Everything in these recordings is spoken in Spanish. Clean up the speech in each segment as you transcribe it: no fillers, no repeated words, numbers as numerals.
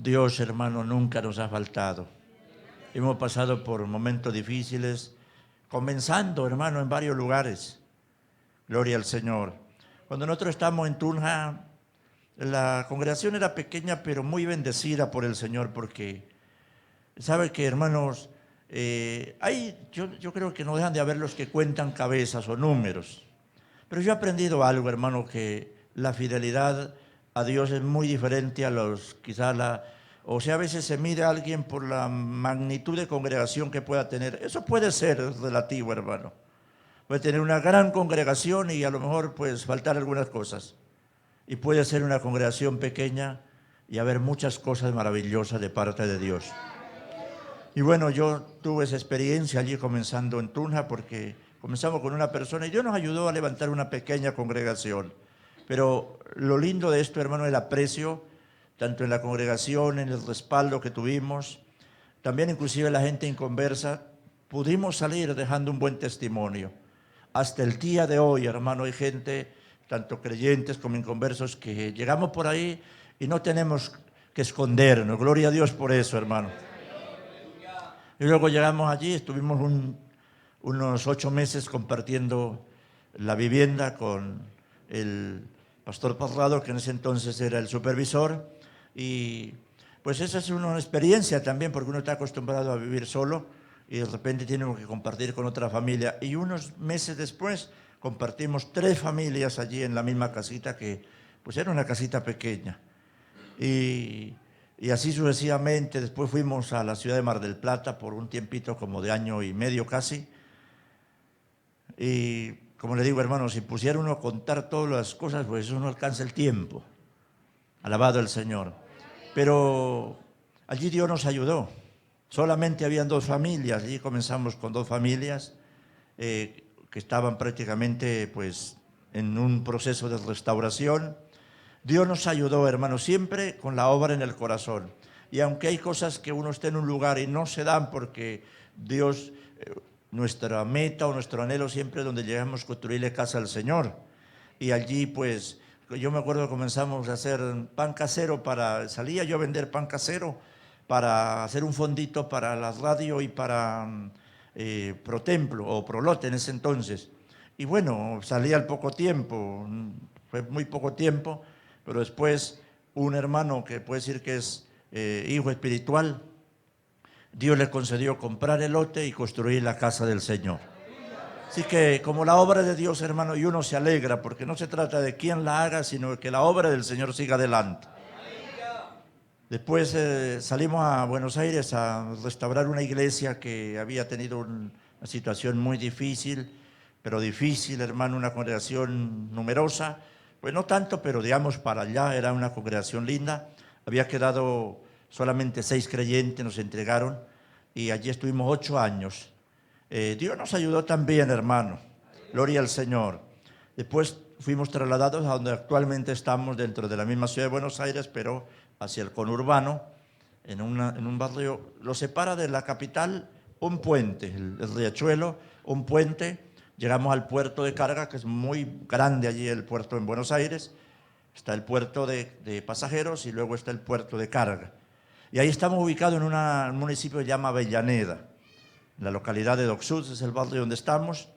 Dios, hermano, nunca nos ha faltado. Hemos pasado por momentos difíciles, comenzando, hermano, en varios lugares. Gloria al Señor. Cuando nosotros estamos en Tunja, la congregación era pequeña, pero muy bendecida por el Señor, porque sabe que, hermanos, yo creo que no dejan de haber los que cuentan cabezas o números. Pero yo he aprendido algo, hermano, que la fidelidad a Dios es muy diferente a los, a veces se mide a alguien por la magnitud de congregación que pueda tener. Eso puede ser relativo, hermano. Puede tener una gran congregación y a lo mejor pues faltar algunas cosas. Y puede ser una congregación pequeña y haber muchas cosas maravillosas de parte de Dios. Y bueno, yo tuve esa experiencia allí comenzando en Tunja porque comenzamos con una persona y Dios nos ayudó a levantar una pequeña congregación. Pero lo lindo de esto, hermano, el aprecio, tanto en la congregación, en el respaldo que tuvimos, también inclusive la gente inconversa, pudimos salir dejando un buen testimonio. Hasta el día de hoy, hermano, hay gente, tanto creyentes como inconversos, que llegamos por ahí y no tenemos que escondernos. Gloria a Dios por eso, hermano. Y luego llegamos allí, estuvimos unos 8 meses compartiendo la vivienda con el pastor Parrado, que en ese entonces era el supervisor. Y pues esa es una experiencia también, porque uno está acostumbrado a vivir solo y de repente tiene que compartir con otra familia. Y unos meses después compartimos 3 familias allí en la misma casita, que pues era una casita pequeña. Y así sucesivamente. Después fuimos a la ciudad de Mar del Plata por un tiempito como de año y medio casi. Y como le digo, hermano, si pusiera uno a contar todas las cosas, pues eso no alcanza el tiempo. Alabado el Señor. Pero allí Dios nos ayudó. Solamente habían 2 familias. Allí comenzamos con 2 familias que estaban prácticamente pues en un proceso de restauración. Dios nos ayudó, hermano, siempre con la obra en el corazón. Y aunque hay cosas que uno está en un lugar y no se dan porque Dios, nuestra meta o nuestro anhelo siempre es donde llegamos a construirle casa al Señor. Y allí pues, yo me acuerdo que comenzamos a hacer pan casero salía yo a vender pan casero para hacer un fondito para la radio y para Protemplo o Prolote en ese entonces. Y bueno, salía al poco tiempo, fue muy poco tiempo. Pero después un hermano que puede decir que es hijo espiritual, Dios le concedió comprar el lote y construir la casa del Señor. Así que como la obra de Dios, hermano, y uno se alegra porque no se trata de quién la haga, sino de que la obra del Señor siga adelante. Después salimos a Buenos Aires a restaurar una iglesia que había tenido una situación muy difícil, pero difícil, hermano, una congregación numerosa. Pues no tanto, pero digamos para allá era una congregación linda. Había quedado solamente 6 creyentes, nos entregaron y allí estuvimos 8 años. Dios nos ayudó también, hermano. Gloria al Señor. Después fuimos trasladados a donde actualmente estamos, dentro de la misma ciudad de Buenos Aires, pero hacia el conurbano, en un barrio. Lo separa de la capital un puente, el Riachuelo, un puente. Llegamos al puerto de carga, que es muy grande allí el puerto en Buenos Aires. Está el puerto de pasajeros y luego está el puerto de carga. Y ahí estamos ubicados en un municipio que se llama Avellaneda, en la localidad de Docsud, es el barrio donde estamos.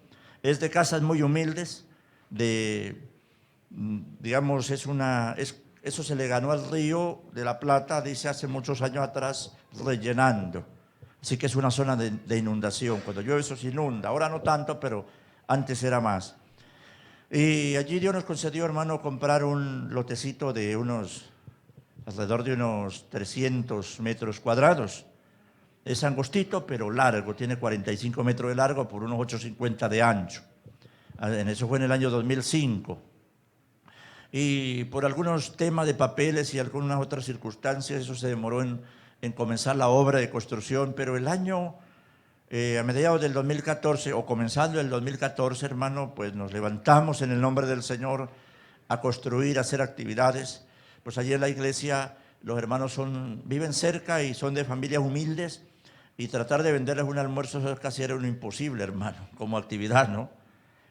Es de casas muy humildes, digamos, eso se le ganó al río de la Plata, dice, hace muchos años atrás, rellenando. Así que es una zona de inundación. Cuando llueve eso se inunda. Ahora no tanto, pero antes era más. Y allí Dios nos concedió, hermano, comprar un lotecito de alrededor de unos 300 metros cuadrados. Es angostito, pero largo. Tiene 45 metros de largo por unos 8,50 de ancho. Eso fue en el año 2005. Y por algunos temas de papeles y algunas otras circunstancias, eso se demoró en comenzar la obra de construcción, pero el año, a mediados del 2014, o comenzando el 2014, hermano, pues nos levantamos en el nombre del Señor a construir, a hacer actividades. Pues allí en la iglesia los hermanos viven cerca y son de familias humildes, y tratar de venderles un almuerzo eso casi era un imposible, hermano, como actividad, ¿no?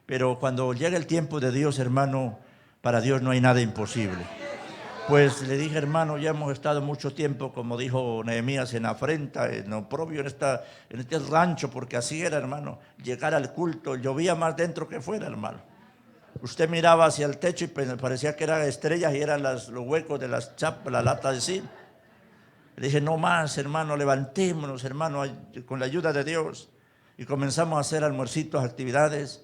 Pero cuando llega el tiempo de Dios, hermano, para Dios no hay nada imposible. Pues le dije, hermano, ya hemos estado mucho tiempo, como dijo Nehemías, en afrenta, en oprobio, en este rancho, porque así era, hermano, llegar al culto, llovía más dentro que fuera, hermano. Usted miraba hacia el techo y parecía que eran estrellas y eran los huecos de las chapas, la lata de zinc. Le dije, no más, hermano, levantémonos, hermano, con la ayuda de Dios. Y comenzamos a hacer almuercitos, actividades,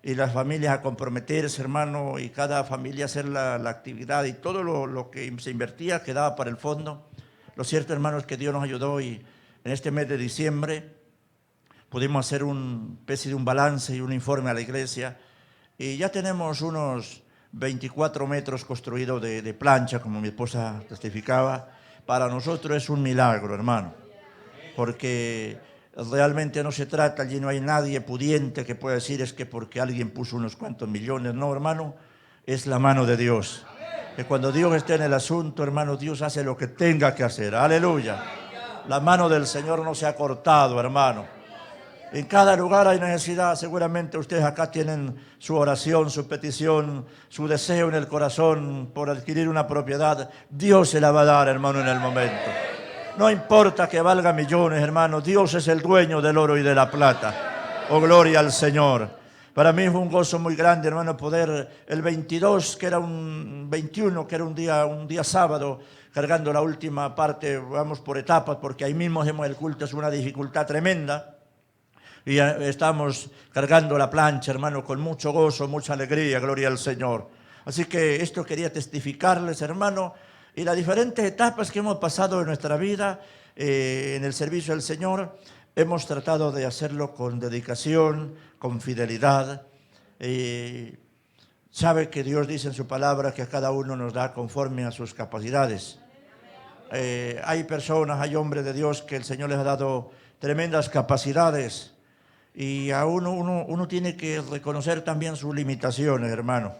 y las familias a comprometerse, hermano, y cada familia a hacer la actividad, y todo lo que se invertía quedaba para el fondo. Lo cierto, hermano, es que Dios nos ayudó, y en este mes de diciembre pudimos hacer una especie de un balance y un informe a la iglesia, y ya tenemos unos 24 metros construidos de plancha, como mi esposa testificaba. Para nosotros es un milagro, hermano, porque realmente no se trata, allí no hay nadie pudiente que pueda decir es que porque alguien puso unos cuantos millones. No, hermano, es la mano de Dios. Que cuando Dios esté en el asunto, hermano, Dios hace lo que tenga que hacer. Aleluya. La mano del Señor no se ha cortado, hermano. En cada lugar hay necesidad. Seguramente ustedes acá tienen su oración, su petición, su deseo en el corazón por adquirir una propiedad. Dios se la va a dar, hermano, en el momento. No importa que valga millones, hermano. Dios es el dueño del oro y de la plata. Oh, gloria al Señor. Para mí fue un gozo muy grande, hermano, poder el 22, que era un 21, que era un día sábado, cargando la última parte. Vamos por etapas, porque ahí mismo hacemos el culto, es una dificultad tremenda. Y estamos cargando la plancha, hermano, con mucho gozo, mucha alegría, gloria al Señor. Así que esto quería testificarles, hermano, y las diferentes etapas que hemos pasado en nuestra vida en el servicio del Señor. Hemos tratado de hacerlo con dedicación, con fidelidad. Sabe que Dios dice en su palabra que a cada uno nos da conforme a sus capacidades. Hay personas, hay hombres de Dios que el Señor les ha dado tremendas capacidades. Y a uno tiene que reconocer también sus limitaciones, hermano.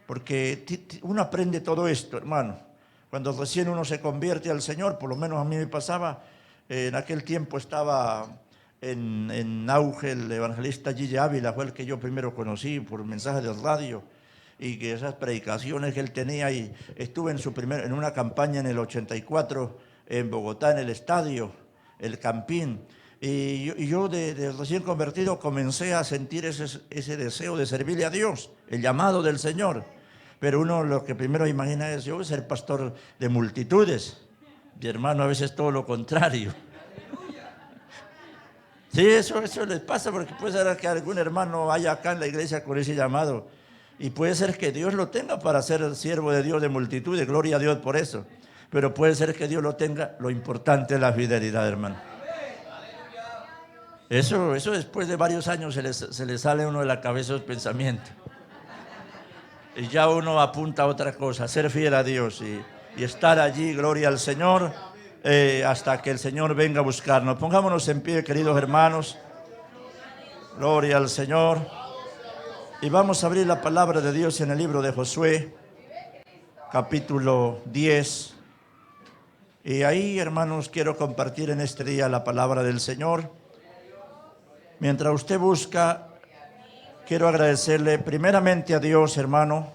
Porque uno aprende todo esto, hermano. Cuando recién uno se convierte al Señor, por lo menos a mí me pasaba, en aquel tiempo estaba en auge el evangelista Gigi Ávila, fue el que yo primero conocí por mensajes de radio, y que esas predicaciones que él tenía, y estuve en una campaña en el 84 en Bogotá, en el estadio, el Campín. Y yo de recién convertido comencé a sentir ese deseo de servirle a Dios, el llamado del Señor. Pero uno lo que primero imagina es, yo voy a ser pastor de multitudes. Mi hermano, a veces todo lo contrario. Sí, eso les pasa, porque puede ser que algún hermano vaya acá en la iglesia con ese llamado. Y puede ser que Dios lo tenga para ser siervo de Dios de multitudes, gloria a Dios por eso. Pero puede ser que Dios lo tenga, lo importante es la fidelidad, hermano. Eso después de varios años se le sale a uno de la cabeza los pensamientos. Y ya uno apunta a otra cosa, ser fiel a Dios y estar allí, gloria al Señor, hasta que el Señor venga a buscarnos. Pongámonos en pie, queridos hermanos. Gloria al Señor. Y vamos a abrir la palabra de Dios en el libro de Josué, capítulo 10. Y ahí, hermanos, quiero compartir en este día la palabra del Señor. Mientras usted busca, quiero agradecerle primeramente a Dios, hermano,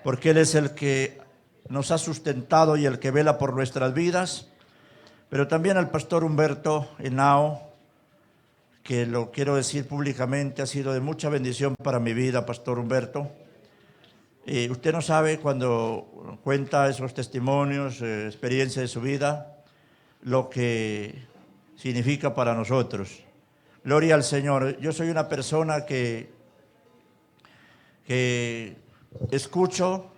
porque Él es el que nos ha sustentado y el que vela por nuestras vidas, pero también al pastor Humberto Henao, que lo quiero decir públicamente, ha sido de mucha bendición para mi vida, pastor Humberto. Usted no sabe, cuando cuenta esos testimonios, experiencia de su vida, lo que significa para nosotros. Gloria al Señor. Yo soy una persona que escucho,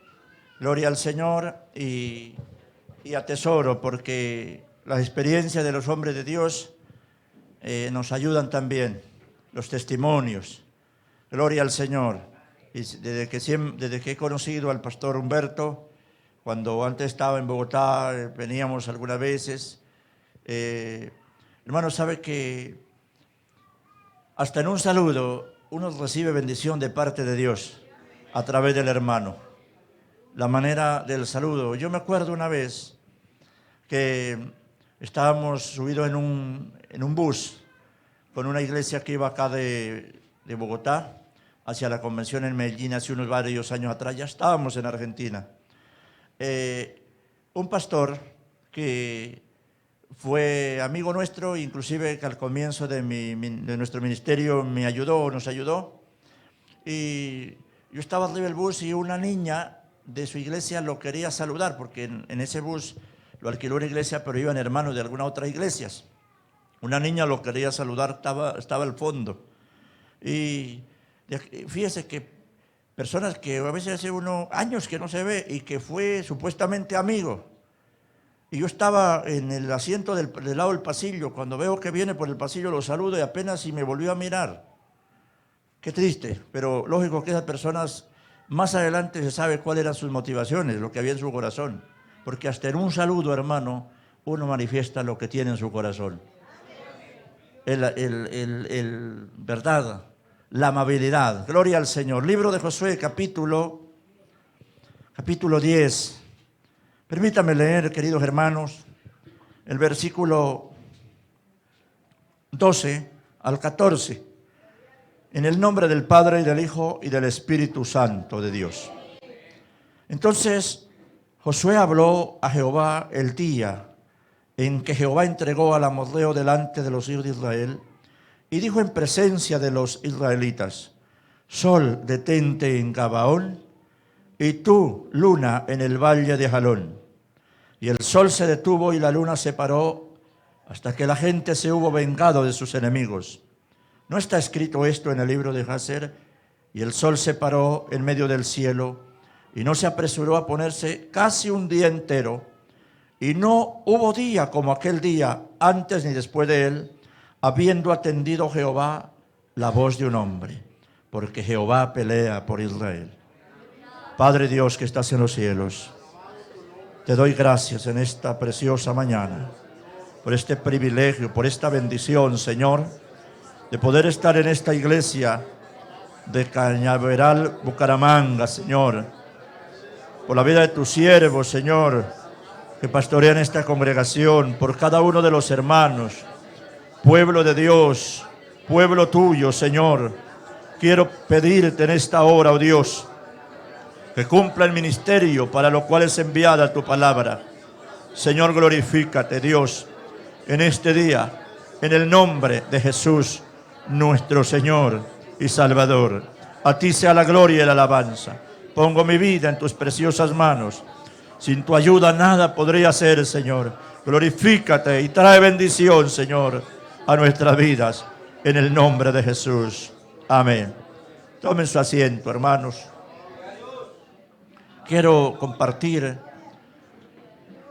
gloria al Señor, y atesoro, porque las experiencias de los hombres de Dios nos ayudan también, los testimonios. Gloria al Señor. Y desde que he conocido al pastor Humberto, cuando antes estaba en Bogotá, veníamos algunas veces. Hermano, sabe que hasta en un saludo uno recibe bendición de parte de Dios a través del hermano. La manera del saludo. Yo me acuerdo una vez que estábamos subidos en un bus con una iglesia que iba acá de Bogotá hacia la convención en Medellín hace unos varios años atrás. Ya estábamos en Argentina. un pastor que fue amigo nuestro, inclusive que al comienzo de nuestro ministerio nos ayudó. Y yo estaba arriba del bus y una niña de su iglesia lo quería saludar, porque en ese bus lo alquiló una iglesia, pero iban hermanos de algunas otras iglesias. Una niña lo quería saludar, estaba al fondo. Y fíjese que personas que a veces hace unos años que no se ve y que fue supuestamente amigo. Y yo estaba en el asiento del lado del pasillo. Cuando veo que viene por el pasillo lo saludo y apenas si me volvió a mirar. Qué triste, pero lógico que esas personas más adelante se sabe cuáles eran sus motivaciones, lo que había en su corazón. Porque hasta en un saludo, hermano, uno manifiesta lo que tiene en su corazón. ¿Verdad? La amabilidad. Gloria al Señor. Libro de Josué, capítulo 10. Permítame leer, queridos hermanos, el versículo 12 al 14. En el nombre del Padre, y del Hijo, y del Espíritu Santo de Dios. Entonces, Josué habló a Jehová el día en que Jehová entregó al amorreo delante de los hijos de Israel, y dijo en presencia de los israelitas: Sol, detente en Gabaón, y tú, luna, en el valle de Jalón. Y el sol se detuvo y la luna se paró hasta que la gente se hubo vengado de sus enemigos. ¿No está escrito esto en el libro de Jaser? Y el sol se paró en medio del cielo y no se apresuró a ponerse casi un día entero. Y no hubo día como aquel día, antes ni después de él, habiendo atendido Jehová la voz de un hombre, porque Jehová pelea por Israel. Padre Dios que estás en los cielos, te doy gracias en esta preciosa mañana, por este privilegio, por esta bendición, Señor, de poder estar en esta iglesia de Cañaveral, Bucaramanga, Señor, por la vida de tus siervos, Señor, que pastorean esta congregación, por cada uno de los hermanos, pueblo de Dios, pueblo tuyo, Señor. Quiero pedirte en esta hora, oh Dios, que cumpla el ministerio para lo cual es enviada tu palabra. Señor, glorifícate, Dios, en este día, en el nombre de Jesús, nuestro Señor y Salvador. A ti sea la gloria y la alabanza. Pongo mi vida en tus preciosas manos. Sin tu ayuda nada podría hacer, Señor. Glorifícate y trae bendición, Señor, a nuestras vidas, en el nombre de Jesús. Amén. Tomen su asiento, hermanos. Quiero compartir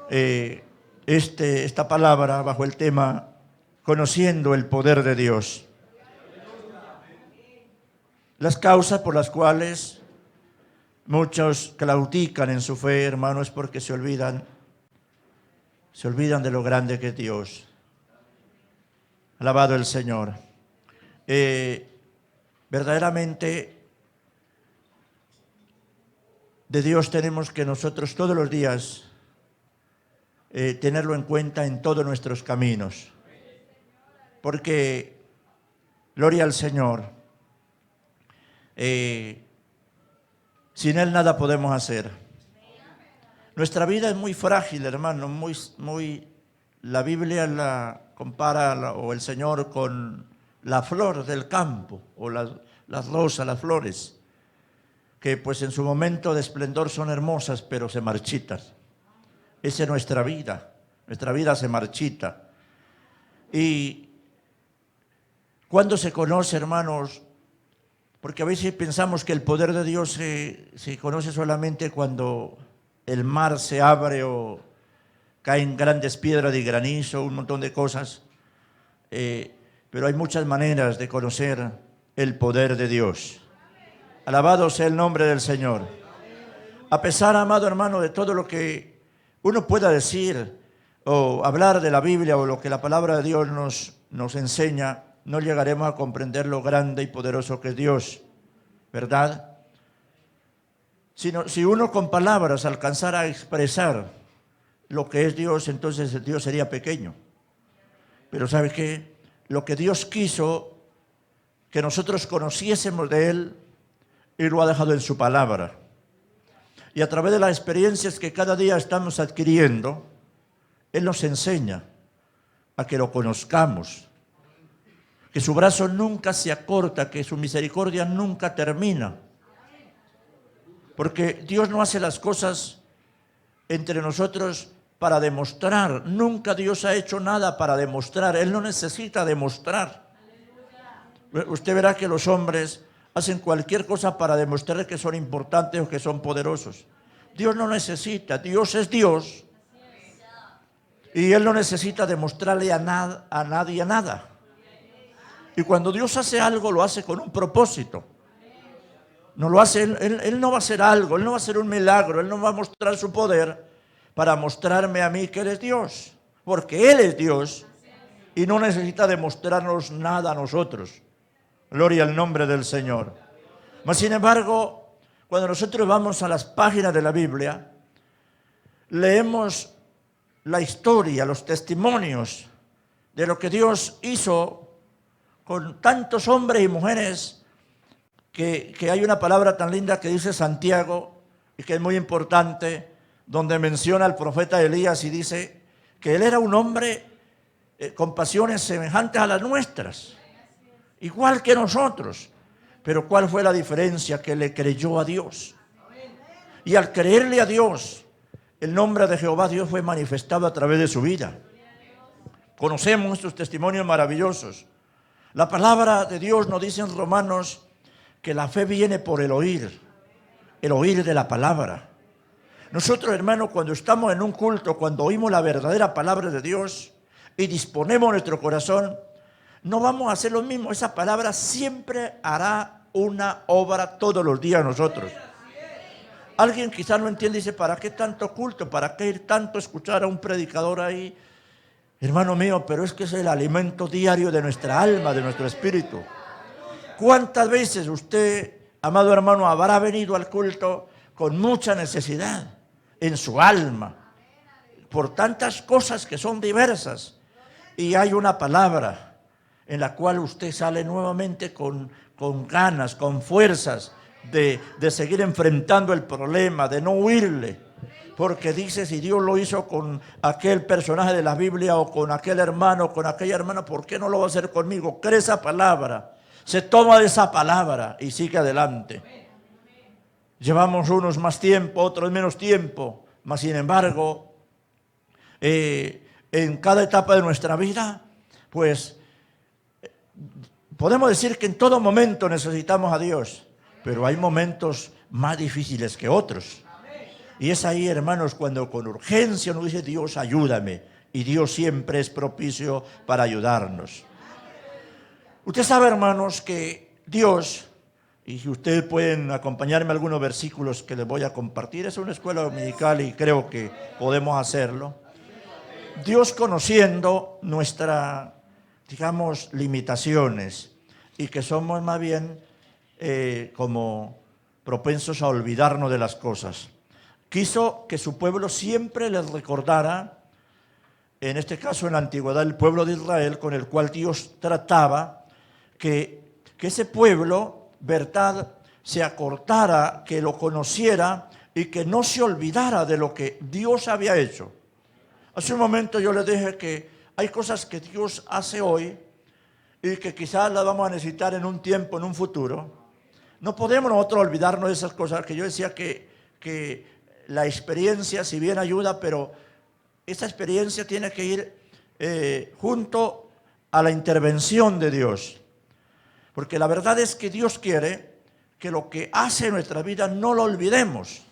esta palabra bajo el tema Conociendo el poder de Dios. Las causas por las cuales muchos claudican en su fe, hermanos, es porque se olvidan de lo grande que es Dios. Alabado el Señor. Verdaderamente, de Dios tenemos que nosotros todos los días tenerlo en cuenta en todos nuestros caminos. Porque, gloria al Señor, sin Él nada podemos hacer. Nuestra vida es muy frágil, hermano, la Biblia la compara, o el Señor, con la flor del campo, o las rosas, las flores, que pues en su momento de esplendor son hermosas, pero se marchitan. Esa es nuestra vida se marchita. Y cuando se conoce, hermanos, porque a veces pensamos que el poder de Dios se conoce solamente cuando el mar se abre o caen grandes piedras de granizo, un montón de cosas, pero hay muchas maneras de conocer el poder de Dios. Alabado sea el nombre del Señor. A pesar, amado hermano, de todo lo que uno pueda decir o hablar de la Biblia o lo que la palabra de Dios nos enseña, no llegaremos a comprender lo grande y poderoso que es Dios, ¿verdad? Si uno con palabras alcanzara a expresar lo que es Dios, entonces Dios sería pequeño. Pero ¿sabe qué? Lo que Dios quiso que nosotros conociésemos de Él, y lo ha dejado en su palabra. Y a través de las experiencias que cada día estamos adquiriendo, Él nos enseña a que lo conozcamos, que su brazo nunca se acorta, que su misericordia nunca termina. Porque Dios no hace las cosas entre nosotros para demostrar. Nunca Dios ha hecho nada para demostrar. Él no necesita demostrar. Usted verá que los hombres hacen cualquier cosa para demostrar que son importantes o que son poderosos. Dios no necesita. Dios es Dios. Y Él no necesita demostrarle a nadie nada. Y cuando Dios hace algo, lo hace con un propósito. No lo hace, él no va a hacer algo, Él no va a hacer un milagro, Él no va a mostrar su poder para mostrarme a mí que Él es Dios. Porque Él es Dios y no necesita demostrarnos nada a nosotros. Gloria al nombre del Señor. Mas sin embargo, cuando nosotros vamos a las páginas de la Biblia, leemos la historia, los testimonios de lo que Dios hizo con tantos hombres y mujeres, que hay una palabra tan linda que dice Santiago y que es muy importante, donde menciona al profeta Elías y dice que él era un hombre con pasiones semejantes a las nuestras, igual que nosotros. Pero ¿cuál fue la diferencia? Que le creyó a Dios. Y al creerle a Dios, el nombre de Jehová Dios fue manifestado a través de su vida. Conocemos estos testimonios maravillosos. La palabra de Dios nos dice en Romanos que la fe viene por el oír de la palabra. Nosotros, hermanos, cuando estamos en un culto, cuando oímos la verdadera palabra de Dios y disponemos nuestro corazón, no vamos a hacer lo mismo. Esa palabra siempre hará una obra todos los días nosotros. Alguien quizás no entiende y dice, ¿para qué tanto culto? ¿Para qué ir tanto a escuchar a un predicador ahí? Hermano mío, pero es que es el alimento diario de nuestra alma, de nuestro espíritu. ¿Cuántas veces usted, amado hermano, habrá venido al culto con mucha necesidad en su alma, por tantas cosas que son diversas, y hay una palabra en la cual usted sale nuevamente con ganas, con fuerzas de seguir enfrentando el problema, de no huirle? Porque dice, si Dios lo hizo con aquel personaje de la Biblia o con aquel hermano o con aquella hermana, ¿por qué no lo va a hacer conmigo? Cree esa palabra, se toma de esa palabra y sigue adelante. Llevamos unos más tiempo, otros menos tiempo, mas sin embargo, en cada etapa de nuestra vida, pues podemos decir que en todo momento necesitamos a Dios, pero hay momentos más difíciles que otros. Y es ahí, hermanos, cuando con urgencia nos dice Dios, ayúdame. Y Dios siempre es propicio para ayudarnos. Usted sabe, hermanos, que Dios, y si ustedes pueden acompañarme algunos versículos que les voy a compartir, es una escuela dominical y creo que podemos hacerlo. Dios, conociendo nuestras, digamos, limitaciones y que somos más bien como propensos a olvidarnos de las cosas, quiso que su pueblo siempre les recordara, en este caso en la antigüedad, el pueblo de Israel con el cual Dios trataba, que ese pueblo, verdad, se acordara, que lo conociera y que no se olvidara de lo que Dios había hecho. Hace un momento yo les dije que hay cosas que Dios hace hoy y que quizás las vamos a necesitar en un tiempo, en un futuro. No podemos nosotros olvidarnos de esas cosas, que yo decía que la experiencia, si bien ayuda, pero esa experiencia tiene que ir junto a la intervención de Dios. Porque la verdad es que Dios quiere que lo que hace en nuestra vida no lo olvidemos.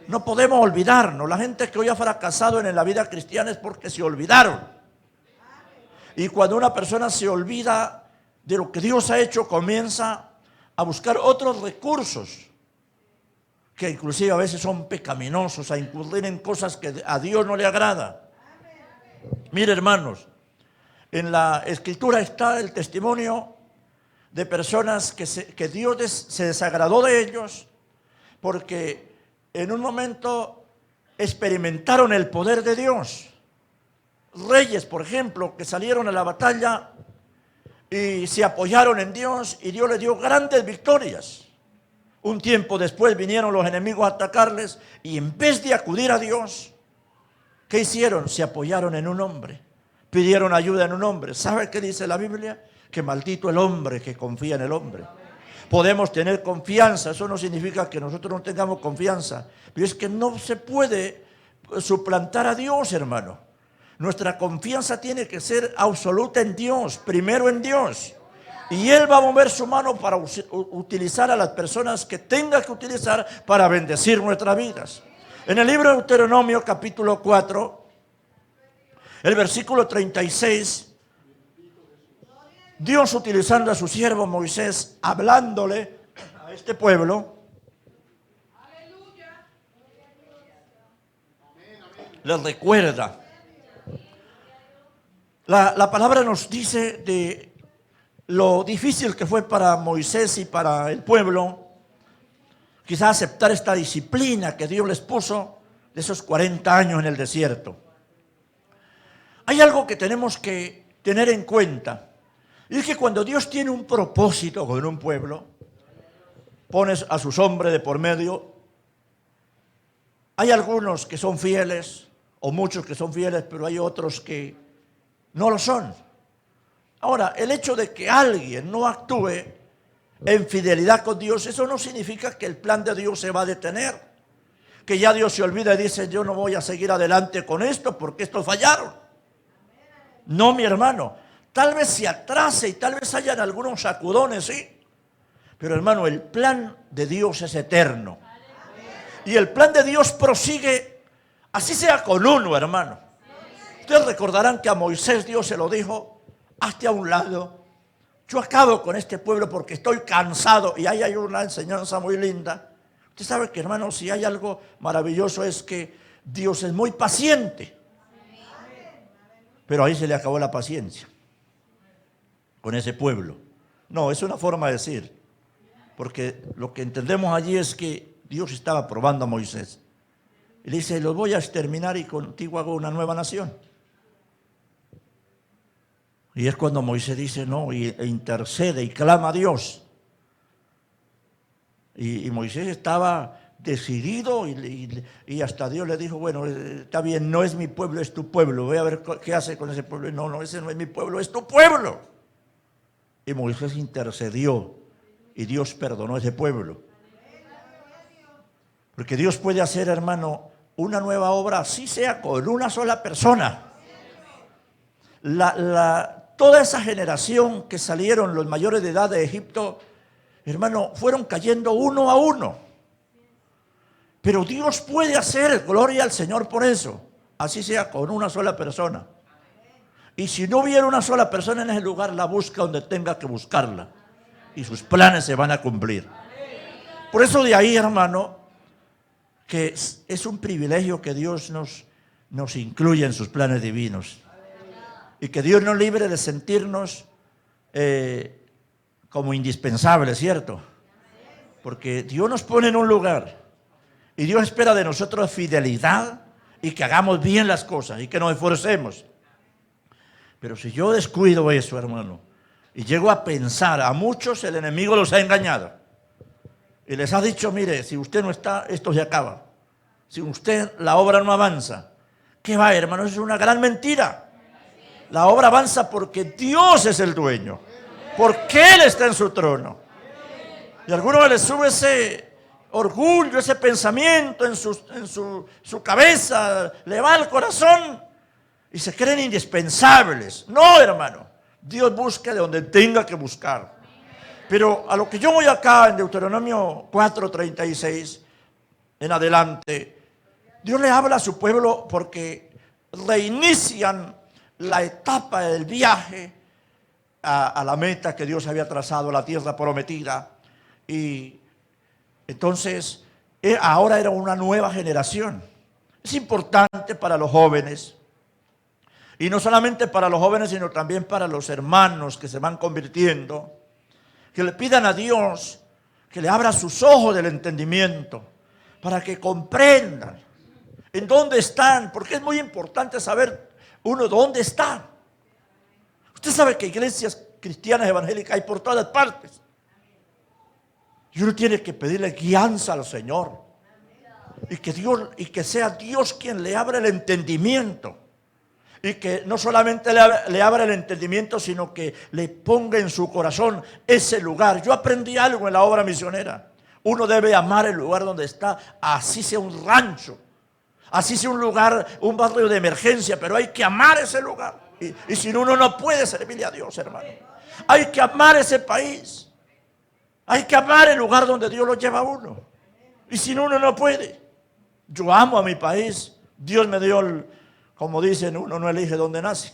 No podemos olvidarnos. La gente que hoy ha fracasado en la vida cristiana es porque se olvidaron. Y cuando una persona se olvida de lo que Dios ha hecho, comienza a buscar otros recursos que inclusive a veces son pecaminosos, a incurrir en cosas que a Dios no le agrada. Mire, hermanos, en la Escritura está el testimonio de personas que Dios se desagradó de ellos porque en un momento experimentaron el poder de Dios. Reyes, por ejemplo, que salieron a la batalla y se apoyaron en Dios y Dios les dio grandes victorias. Un tiempo después vinieron los enemigos a atacarles y en vez de acudir a Dios, ¿qué hicieron? Se apoyaron en un hombre, pidieron ayuda en un hombre. ¿Sabe qué dice la Biblia? Que maldito el hombre que confía en el hombre. Podemos tener confianza, eso no significa que nosotros no tengamos confianza, pero es que no se puede suplantar a Dios, hermano. Nuestra confianza tiene que ser absoluta en Dios, primero en Dios. Y Él va a mover su mano para utilizar a las personas que tenga que utilizar para bendecir nuestras vidas. En el libro de Deuteronomio capítulo 4, el versículo 36, Dios utilizando a su siervo Moisés, hablándole a este pueblo, les recuerda. La palabra nos dice de lo difícil que fue para Moisés y para el pueblo, quizás aceptar esta disciplina que Dios les puso de esos 40 años en el desierto. Hay algo que tenemos que tener en cuenta, y es que cuando Dios tiene un propósito con un pueblo, pones a sus hombres de por medio. Hay algunos que son fieles, o muchos que son fieles, pero hay otros que no lo son. Ahora, el hecho de que alguien no actúe en fidelidad con Dios, eso no significa que el plan de Dios se va a detener, que ya Dios se olvida y dice, yo no voy a seguir adelante con esto porque estos fallaron. No, mi hermano, tal vez se atrase y tal vez hayan algunos sacudones, sí, pero hermano, el plan de Dios es eterno. Y el plan de Dios prosigue, así sea con uno, hermano. Ustedes recordarán que a Moisés Dios se lo dijo, hazte a un lado, yo acabo con este pueblo porque estoy cansado. Y ahí hay una enseñanza muy linda. Usted sabe que, hermano, si hay algo maravilloso es que Dios es muy paciente. Pero ahí se le acabó la paciencia con ese pueblo. No, es una forma de decir, porque lo que entendemos allí es que Dios estaba probando a Moisés. Y le dice, los voy a exterminar y contigo hago una nueva nación. Y es cuando Moisés dice no, e intercede y clama a Dios. Y Moisés estaba decidido y hasta Dios le dijo, bueno, está bien, no es mi pueblo, es tu pueblo. Voy a ver qué hace con ese pueblo. No, ese no es mi pueblo, es tu pueblo. Y Moisés intercedió y Dios perdonó a ese pueblo. Porque Dios puede hacer, hermano, una nueva obra, así sea con una sola persona. Toda esa generación que salieron los mayores de edad de Egipto, hermano, fueron cayendo uno a uno. Pero Dios puede hacer, gloria al Señor por eso, así sea con una sola persona. Y si no hubiera una sola persona en ese lugar, la busca donde tenga que buscarla. Y sus planes se van a cumplir. Por eso de ahí, hermano, que es un privilegio que Dios nos incluya en sus planes divinos. Y que Dios nos libre de sentirnos como indispensables, ¿cierto? Porque Dios nos pone en un lugar y Dios espera de nosotros fidelidad y que hagamos bien las cosas y que nos esforcemos. Pero si yo descuido eso, hermano, y llego a pensar, a muchos el enemigo los ha engañado y les ha dicho, mire, si usted no está, esto se acaba. Si usted, la obra no avanza. ¿Qué va, hermano? Eso es una gran mentira. La obra avanza porque Dios es el dueño, porque Él está en su trono. Y a algunos les sube ese orgullo, ese pensamiento en su cabeza, le va al corazón y se creen indispensables. No, hermano, Dios busca de donde tenga que buscar. Pero a lo que yo voy acá en Deuteronomio 4:36 en adelante, Dios le habla a su pueblo porque reinician la etapa del viaje a la meta que Dios había trazado, la tierra prometida. Y entonces ahora era una nueva generación. Es importante para los jóvenes, y no solamente para los jóvenes, sino también para los hermanos que se van convirtiendo, que le pidan a Dios que le abra sus ojos del entendimiento para que comprendan en dónde están, porque es muy importante saber uno dónde está. Usted sabe que iglesias cristianas evangélicas hay por todas partes. Y uno tiene que pedirle guianza al Señor. Y que sea Dios quien le abra el entendimiento. Y que no solamente le abra el entendimiento, sino que le ponga en su corazón ese lugar. Yo aprendí algo en la obra misionera. Uno debe amar el lugar donde está, así sea un rancho, así sea un lugar, un barrio de emergencia, pero hay que amar ese lugar. Y si no, uno no puede servirle a Dios, hermano. Hay que amar ese país. Hay que amar el lugar donde Dios lo lleva a uno. Y si no, uno no puede. Yo amo a mi país. Dios me dio, como dicen, uno no elige dónde nace.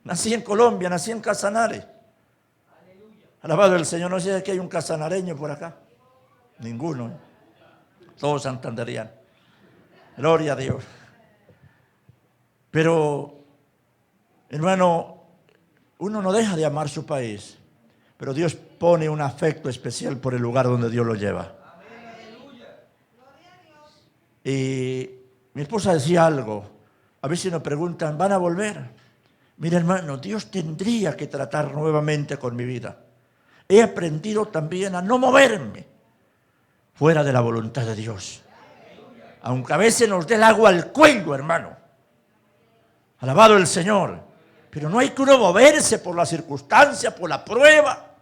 Nací en Colombia, nací en Casanare. Alabado el Señor. No sé si aquí hay un casanareño por acá. Ninguno. Todos santanderianos. Gloria a Dios. Pero, hermano, uno no deja de amar su país, pero Dios pone un afecto especial por el lugar donde Dios lo lleva. Y mi esposa decía algo. A veces nos preguntan, ¿van a volver? Mira, hermano, Dios tendría que tratar nuevamente con mi vida. He aprendido también a no moverme fuera de la voluntad de Dios. Aunque a veces nos dé el agua al cuello, hermano. Alabado el Señor. Pero no hay que uno moverse por la circunstancia, por la prueba,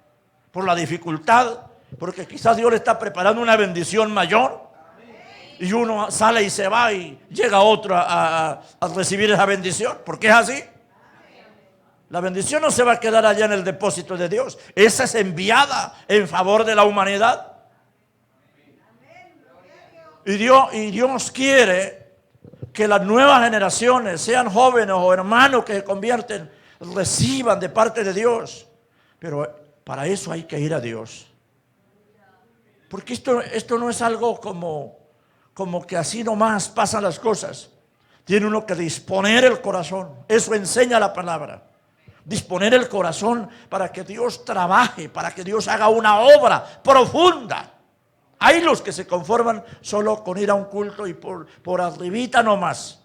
por la dificultad. Porque quizás Dios le está preparando una bendición mayor. Y uno sale y se va y llega otro a recibir esa bendición. Porque es así. La bendición no se va a quedar allá en el depósito de Dios. Esa es enviada en favor de la humanidad. Y Dios quiere que las nuevas generaciones, sean jóvenes o hermanos que se convierten, reciban de parte de Dios. Pero para eso hay que ir a Dios. Porque esto no es algo como que así nomás pasan las cosas. Tiene uno que disponer el corazón. Eso enseña la palabra. Disponer el corazón para que Dios trabaje, para que Dios haga una obra profunda. Hay los que se conforman solo con ir a un culto y por arribita nomás.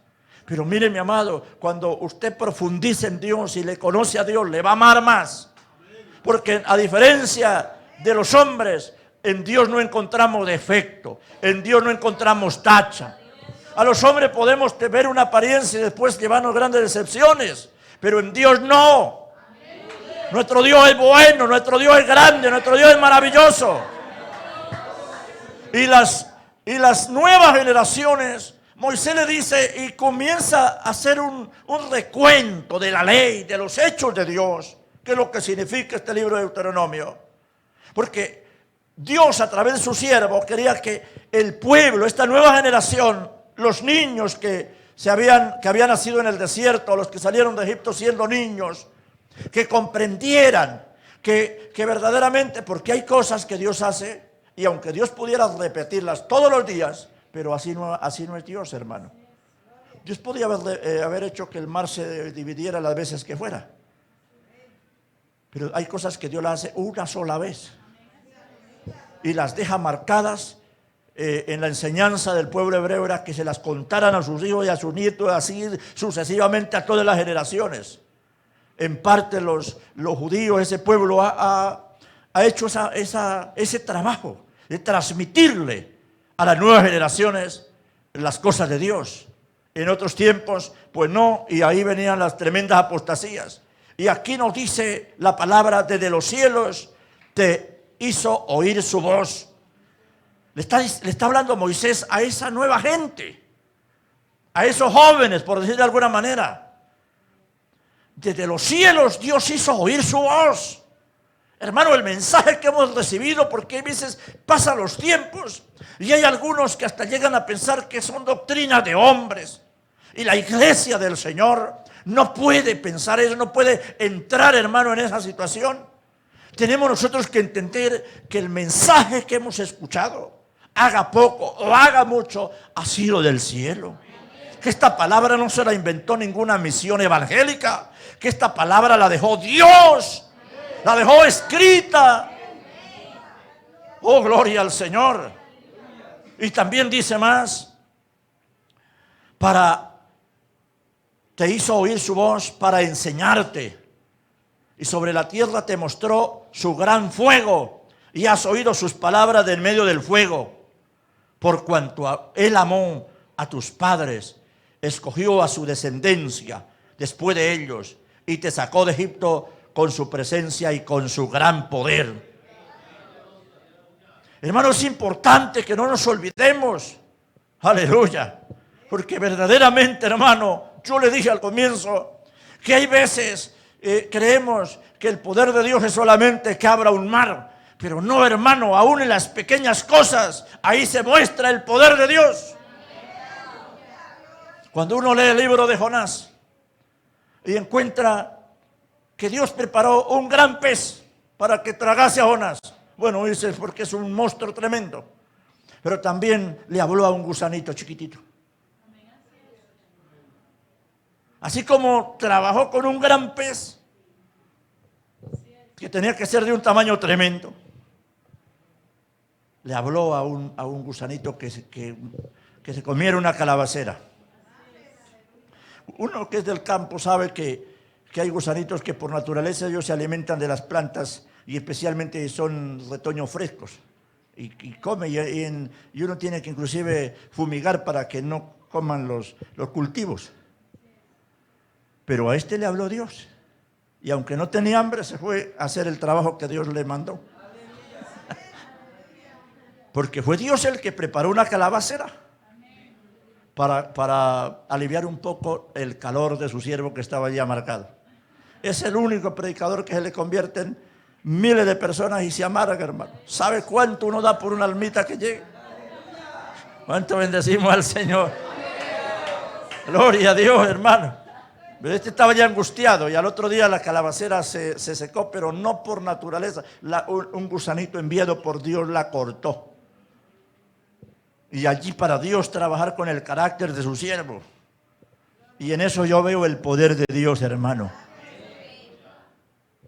Pero mire, mi amado, cuando usted profundice en Dios y le conoce a Dios, le va a amar más. Porque a diferencia de los hombres, en Dios no encontramos defecto, en Dios no encontramos tacha. A los hombres podemos ver una apariencia y después llevarnos grandes decepciones, pero en Dios no. Nuestro Dios es bueno, nuestro Dios es grande, nuestro Dios es maravilloso. Y las nuevas generaciones, Moisés le dice y comienza a hacer un recuento de la ley, de los hechos de Dios, que es lo que significa este libro de Deuteronomio. Porque Dios a través de su siervo quería que el pueblo, esta nueva generación, los niños que habían nacido en el desierto, los que salieron de Egipto siendo niños, que comprendieran que verdaderamente, porque hay cosas que Dios hace, y aunque Dios pudiera repetirlas todos los días, pero así no es Dios, hermano. Dios podía haber hecho que el mar se dividiera las veces que fuera. Pero hay cosas que Dios las hace una sola vez. Y las deja marcadas en la enseñanza del pueblo hebreo, era que se las contaran a sus hijos y a sus nietos, así sucesivamente a todas las generaciones. En parte los judíos, ese pueblo ha hecho ese trabajo de transmitirle a las nuevas generaciones las cosas de Dios. En otros tiempos, pues no, y ahí venían las tremendas apostasías. Y aquí nos dice la palabra: desde los cielos te hizo oír su voz. Le está hablando Moisés a esa nueva gente, a esos jóvenes, por decir de alguna manera. Desde los cielos Dios hizo oír su voz. Hermano, el mensaje que hemos recibido, porque a veces pasan los tiempos y hay algunos que hasta llegan a pensar que son doctrinas de hombres. Y la iglesia del Señor no puede pensar eso, no puede entrar, hermano, en esa situación. Tenemos nosotros que entender que el mensaje que hemos escuchado, haga poco o haga mucho, ha sido del cielo. Que esta palabra no se la inventó ninguna misión evangélica, que esta palabra la dejó Dios. La dejó escrita. Oh, gloria al Señor. Y también dice más: te hizo oír su voz para enseñarte. Y sobre la tierra te mostró su gran fuego y has oído sus palabras de en medio del fuego. Por cuanto Él amó a tus padres, escogió a su descendencia después de ellos y te sacó de Egipto con su presencia y con su gran poder. Hermanos, es importante que no nos olvidemos, aleluya, porque verdaderamente, hermano, yo le dije al comienzo que hay veces creemos que el poder de Dios es solamente que abra un mar, pero no, hermano, aún en las pequeñas cosas, ahí se muestra el poder de Dios. Cuando uno lee el libro de Jonás y encuentra que Dios preparó un gran pez para que tragase a Jonás. Bueno, dice porque es un monstruo tremendo. Pero también le habló a un gusanito chiquitito. Así como trabajó con un gran pez que tenía que ser de un tamaño tremendo, le habló a un gusanito que se comiera una calabacera. Uno que es del campo sabe que hay gusanitos que por naturaleza ellos se alimentan de las plantas y especialmente son retoños frescos y come y uno tiene que inclusive fumigar para que no coman los cultivos. Pero a este le habló Dios y aunque no tenía hambre se fue a hacer el trabajo que Dios le mandó. Porque fue Dios el que preparó una calabacera para aliviar un poco el calor de su siervo que estaba allí amargado. Es el único predicador que se le convierten miles de personas y se amarga, hermano. ¿Sabe cuánto uno da por una almita que llegue? ¿Cuánto bendecimos al Señor? Gloria a Dios, hermano. Pero este estaba ya angustiado y al otro día la calabacera se secó, pero no por naturaleza. Un gusanito enviado por Dios la cortó. Y allí para Dios trabajar con el carácter de su siervo. Y en eso yo veo el poder de Dios, hermano.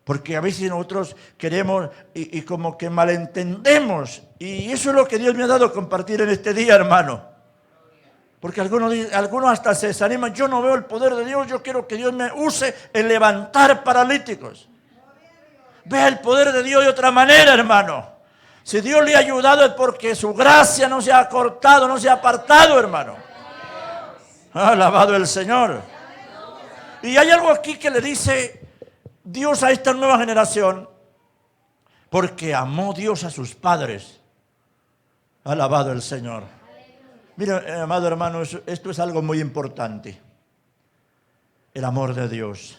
Porque a veces nosotros queremos y como que malentendemos. Y eso es lo que Dios me ha dado a compartir en este día, hermano. Porque algunos hasta se desaniman. Yo no veo el poder de Dios. Yo quiero que Dios me use en levantar paralíticos. Vea el poder de Dios de otra manera, hermano. Si Dios le ha ayudado es porque su gracia no se ha cortado, no se ha apartado, hermano. Alabado el Señor. Y hay algo aquí que le dice Dios a esta nueva generación, porque amó Dios a sus padres. Alabado el Señor. Mira, amado hermano, esto es algo muy importante. El amor de Dios.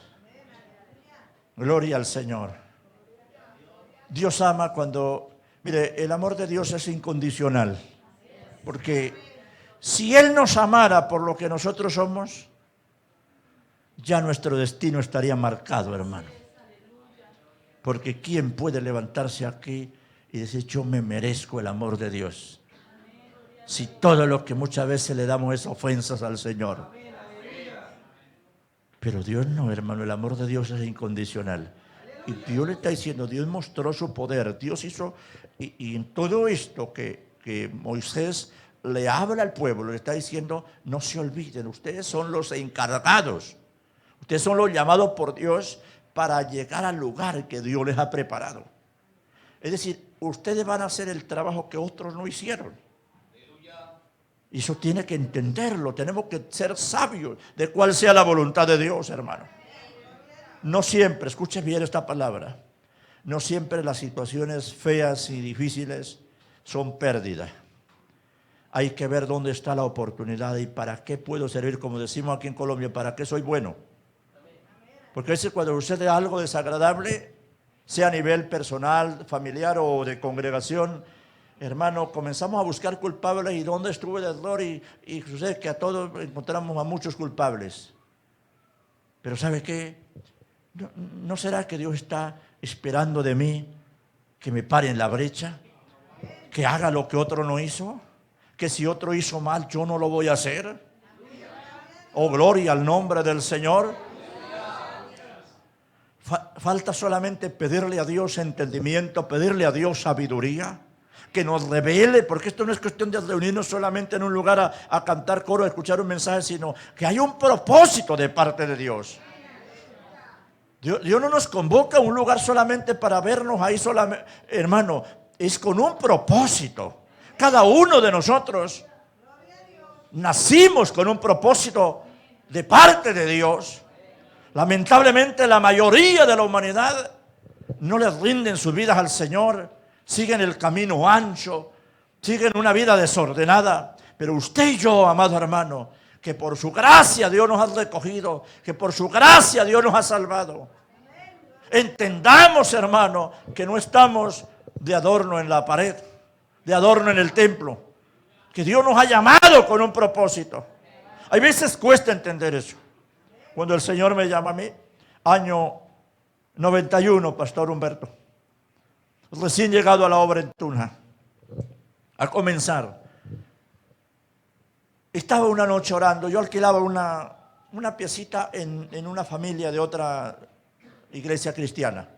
Gloria al Señor. Dios ama cuando... Mire, el amor de Dios es incondicional. Porque si Él nos amara por lo que nosotros somos, ya nuestro destino estaría marcado, hermano. Porque ¿quién puede levantarse aquí y decir, yo me merezco el amor de Dios? Si todo lo que muchas veces le damos es ofensas al Señor. Pero Dios no, hermano, el amor de Dios es incondicional. Y Dios le está diciendo, Dios mostró su poder, Dios hizo, y en todo esto que Moisés le habla al pueblo, le está diciendo, no se olviden, ustedes son los encargados, ustedes son los llamados por Dios para llegar al lugar que Dios les ha preparado. Es decir, ustedes van a hacer el trabajo que otros no hicieron. Y eso tiene que entenderlo, tenemos que ser sabios de cuál sea la voluntad de Dios, hermano. No siempre, escuche bien esta palabra, no siempre las situaciones feas y difíciles son pérdida. Hay que ver dónde está la oportunidad y para qué puedo servir, como decimos aquí en Colombia, para qué soy bueno. Porque a veces cuando sucede algo desagradable, sea a nivel personal, familiar o de congregación, hermano, comenzamos a buscar culpables y dónde estuvo el error y sucede que a todos encontramos a muchos culpables. Pero ¿sabe qué? ¿No será que Dios está esperando de mí que me pare en la brecha? Que haga lo que otro no hizo. Que si otro hizo mal, yo no lo voy a hacer. Oh, gloria al nombre del Señor. Falta solamente pedirle a Dios entendimiento, pedirle a Dios sabiduría. Que nos revele, porque esto no es cuestión de reunirnos solamente en un lugar a cantar coro, a escuchar un mensaje, sino que hay un propósito de parte de Dios. Dios no nos convoca a un lugar solamente para vernos ahí solamente. Hermano, es con un propósito. Cada uno de nosotros nacimos con un propósito de parte de Dios. Lamentablemente la mayoría de la humanidad no les rinden sus vidas al Señor, siguen el camino ancho, siguen una vida desordenada. Pero usted y yo, amado hermano, que por su gracia Dios nos ha recogido, que por su gracia Dios nos ha salvado. Entendamos, hermano, que no estamos de adorno en la pared, de adorno en el templo, que Dios nos ha llamado con un propósito. Hay veces cuesta entender eso. Cuando el Señor me llama a mí, año 91, Pastor Humberto, recién llegado a la obra en Tunja, a comenzar. Estaba una noche orando, yo alquilaba una piecita en una familia de otra iglesia cristiana.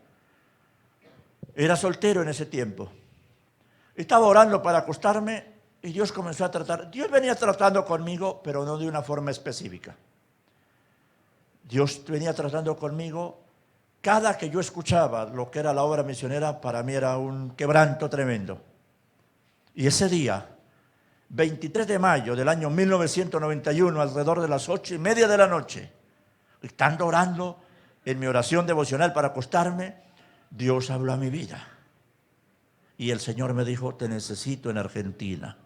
Era soltero en ese tiempo. Estaba orando para acostarme y Dios comenzó a tratar. Dios venía tratando conmigo, pero no de una forma específica. Dios venía tratando conmigo. Cada que yo escuchaba lo que era la obra misionera, para mí era un quebranto tremendo. Y ese día, 23 de mayo del año 1991, alrededor de las 8:30 de la noche, estando orando en mi oración devocional para acostarme, Dios habló a mi vida. Y el Señor me dijo, te necesito en Argentina.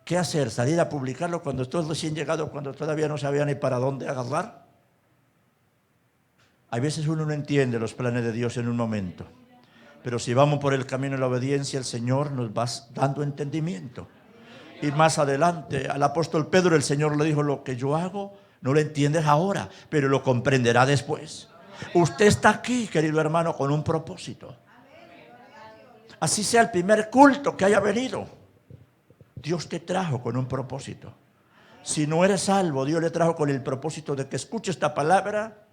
¿Qué hacer? ¿Salir a publicarlo cuando estoy recién llegado, cuando todavía no sabía ni para dónde agarrar? A veces uno no entiende los planes de Dios en un momento. Pero si vamos por el camino de la obediencia, el Señor nos va dando entendimiento. Y más adelante, al apóstol Pedro, el Señor le dijo, lo que yo hago, no lo entiendes ahora, pero lo comprenderá después. Usted está aquí, querido hermano, con un propósito. Así sea el primer culto que haya venido. Dios te trajo con un propósito. Si no eres salvo, Dios le trajo con el propósito de que escuche esta palabra.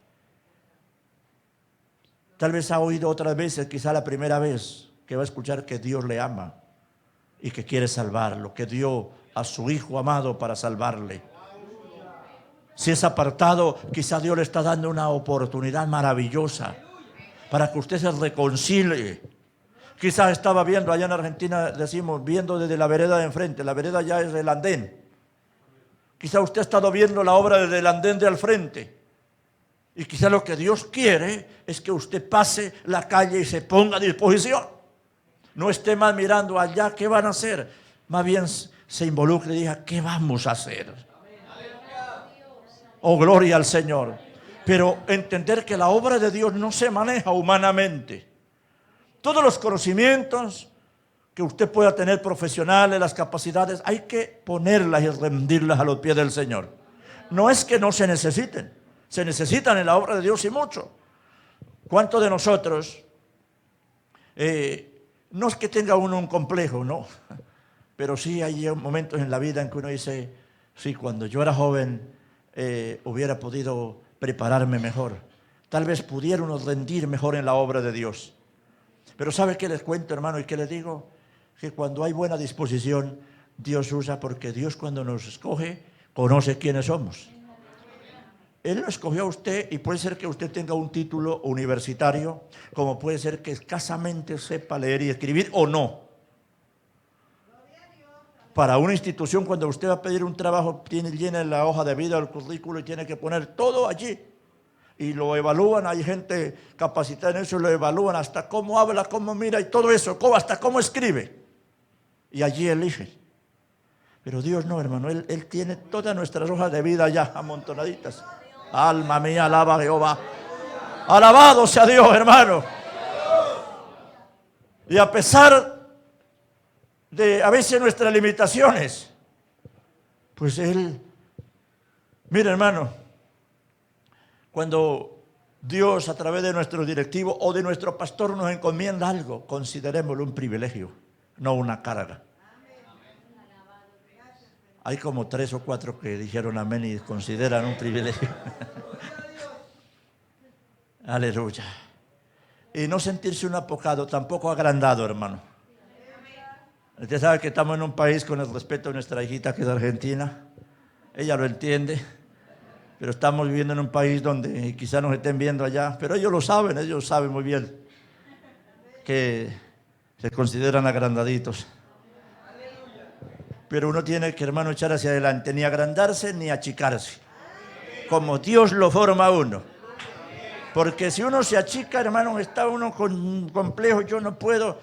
Tal vez ha oído otras veces, quizá la primera vez, que va a escuchar que Dios le ama y que quiere salvarlo, que dio a su Hijo amado para salvarle. Si es apartado, quizá Dios le está dando una oportunidad maravillosa para que usted se reconcilie. Quizás estaba viendo allá en Argentina, decimos, viendo desde la vereda de enfrente. La vereda ya es el andén. Quizá usted ha estado viendo la obra desde el andén de al frente. Y quizá lo que Dios quiere es que usted pase la calle y se ponga a disposición. No esté más mirando allá, ¿qué van a hacer? Más bien se involucre y diga, ¿qué vamos a hacer? Oh, gloria al Señor. Pero entender que la obra de Dios no se maneja humanamente. Todos los conocimientos que usted pueda tener profesionales, las capacidades, hay que ponerlas y rendirlas a los pies del Señor. No es que no se necesiten, se necesitan en la obra de Dios y mucho. ¿Cuántos de nosotros, no es que tenga uno un complejo, no, pero sí hay momentos en la vida en que uno dice, sí, cuando yo era joven hubiera podido prepararme mejor, tal vez pudiera uno rendir mejor en la obra de Dios. Pero ¿sabe qué les cuento, hermano? ¿Y qué les digo? Que cuando hay buena disposición, Dios usa, porque Dios cuando nos escoge, conoce quiénes somos. Él lo escogió a usted y puede ser que usted tenga un título universitario, como puede ser que escasamente sepa leer y escribir o no. Para una institución, cuando usted va a pedir un trabajo, llena la hoja de vida, el currículo y tiene que poner todo allí. Y lo evalúan, hay gente capacitada en eso, lo evalúan hasta cómo habla, cómo mira y todo eso, hasta cómo escribe. Y allí elige. Pero Dios no, hermano, Él tiene todas nuestras hojas de vida ya amontonaditas. Alma mía, alaba a Jehová. Alabado sea Dios, hermano. Y a pesar de a veces nuestras limitaciones, pues Él, mira, hermano, cuando Dios a través de nuestro directivo o de nuestro pastor nos encomienda algo, considerémoslo un privilegio, no una carga. Hay como 3 o 4 que dijeron amén y consideran un privilegio. Aleluya. Y no sentirse un apocado, tampoco agrandado, hermano. Usted sabe que estamos en un país con el respeto de nuestra hijita que es argentina. Ella lo entiende. pero estamos viviendo en un país donde quizás nos estén viendo allá, pero ellos saben muy bien que se consideran agrandaditos. Pero uno tiene que, hermano, echar hacia adelante, ni agrandarse ni achicarse, como Dios lo forma a uno. Porque si uno se achica, hermano, está uno con un complejo, yo no puedo.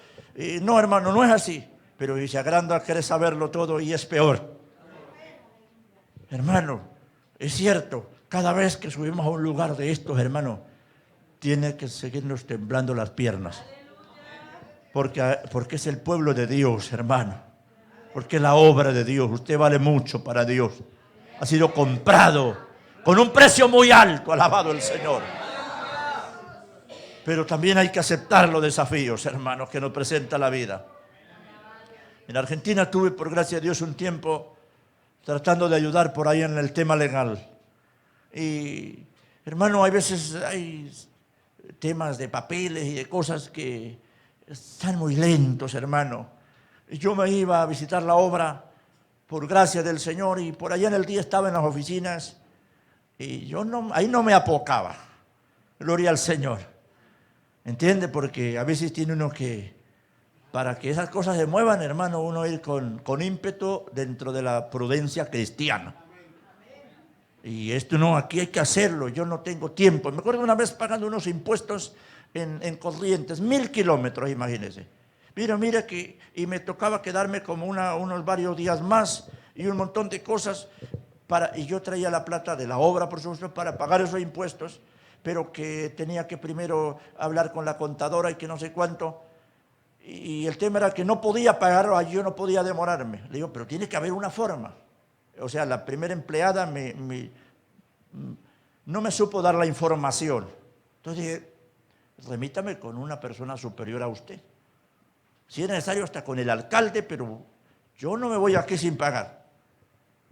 No, hermano, no es así. Pero si se agranda, quiere saberlo todo y es peor. Hermano, es cierto, cada vez que subimos a un lugar de estos, hermano, tiene que seguirnos temblando las piernas. Porque es el pueblo de Dios, hermano. Porque es la obra de Dios. Usted vale mucho para Dios. Ha sido comprado con un precio muy alto, alabado el Señor. Pero también hay que aceptar los desafíos, hermanos, que nos presenta la vida. En Argentina tuve, por gracia de Dios, un tiempo tratando de ayudar por ahí en el tema legal. Y, hermano, hay veces hay temas de papeles y de cosas que están muy lentos, hermano. Y yo me iba a visitar la obra por gracia del Señor y por allá en el día estaba en las oficinas y ahí no me apocaba. Gloria al Señor. ¿Entiende? Porque a veces tiene uno que, para que esas cosas se muevan, hermano, uno ir con ímpetu dentro de la prudencia cristiana. Y esto no, aquí hay que hacerlo, yo no tengo tiempo. Me acuerdo una vez pagando unos impuestos en Corrientes, 1000 kilómetros, imagínense. Mira que, y me tocaba quedarme como unos varios días más y un montón de cosas, y yo traía la plata de la obra, por supuesto, para pagar esos impuestos, pero que tenía que primero hablar con la contadora y que no sé cuánto. Y el tema era que no podía pagarlo, yo no podía demorarme. Le digo, pero tiene que haber una forma. O sea, la primera empleada no me supo dar la información. Entonces dije, remítame con una persona superior a usted. Si es necesario, hasta con el alcalde, pero yo no me voy aquí sin pagar.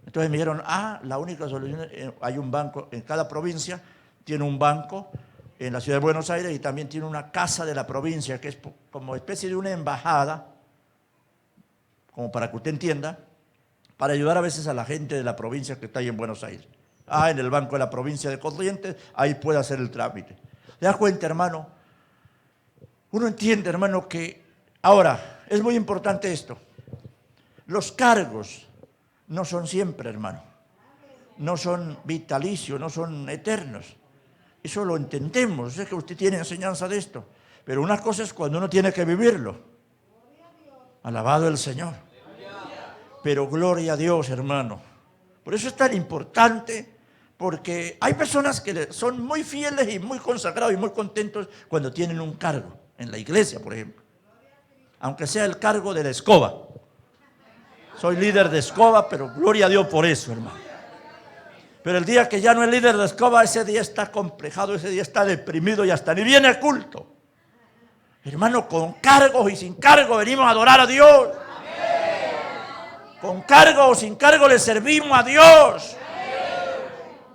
Entonces me dijeron, la única solución, hay un banco en cada provincia, tiene un banco en la ciudad de Buenos Aires y también tiene una casa de la provincia, que es como especie de una embajada, como para que usted entienda, para ayudar a veces a la gente de la provincia que está ahí en Buenos Aires. En el banco de la provincia de Corrientes, ahí puede hacer el trámite. ¿Te das cuenta, hermano? Uno entiende, hermano, que ahora es muy importante esto. Los cargos no son siempre, hermano. No son vitalicios, no son eternos. Eso lo entendemos, sé que usted tiene enseñanza de esto. Pero una cosa es cuando uno tiene que vivirlo. Alabado el Señor. Pero gloria a Dios, hermano. Por eso es tan importante, porque hay personas que son muy fieles y muy consagrados y muy contentos cuando tienen un cargo, en la iglesia, por ejemplo. Aunque sea el cargo de la escoba. Soy líder de escoba, pero gloria a Dios por eso, hermano. Pero el día que ya no es líder de escoba, ese día está complejado, ese día está deprimido y hasta ni viene a culto. Hermano, con cargos y sin cargo venimos a adorar a Dios. Con cargo o sin cargo le servimos a Dios.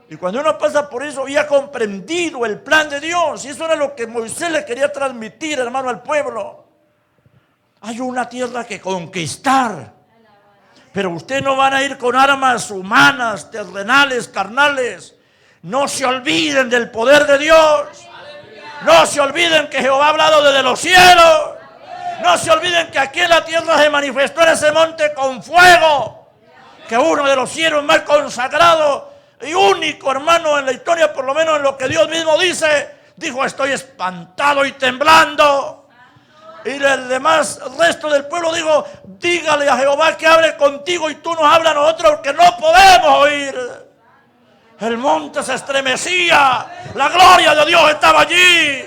Y cuando uno pasa por eso y ha comprendido el plan de Dios, y eso era lo que Moisés le quería transmitir, hermano, al pueblo. Hay una tierra que conquistar. Pero ustedes no van a ir con armas humanas, terrenales, carnales. No se olviden del poder de Dios. No se olviden que Jehová ha hablado desde los cielos. No se olviden que aquí en la tierra se manifestó en ese monte con fuego. Que uno de los cielos más consagrados y único, hermano, en la historia, por lo menos en lo que Dios mismo dice, dijo, estoy espantado y temblando. Y el demás resto del pueblo dijo, dígale a Jehová que hable contigo y tú nos hablas a nosotros porque no podemos oír. El monte se estremecía, la gloria de Dios estaba allí.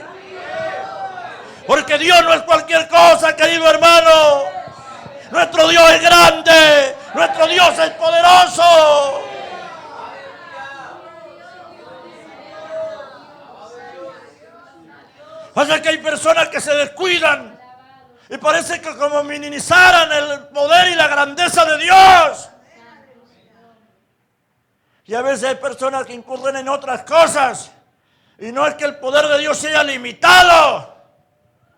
Porque Dios no es cualquier cosa, querido hermano. Nuestro Dios es grande, nuestro Dios es poderoso. Pasa que hay personas que se descuidan y parece que como minimizaran el poder y la grandeza de Dios. Y a veces hay personas que incurren en otras cosas. Y no es que el poder de Dios sea limitado.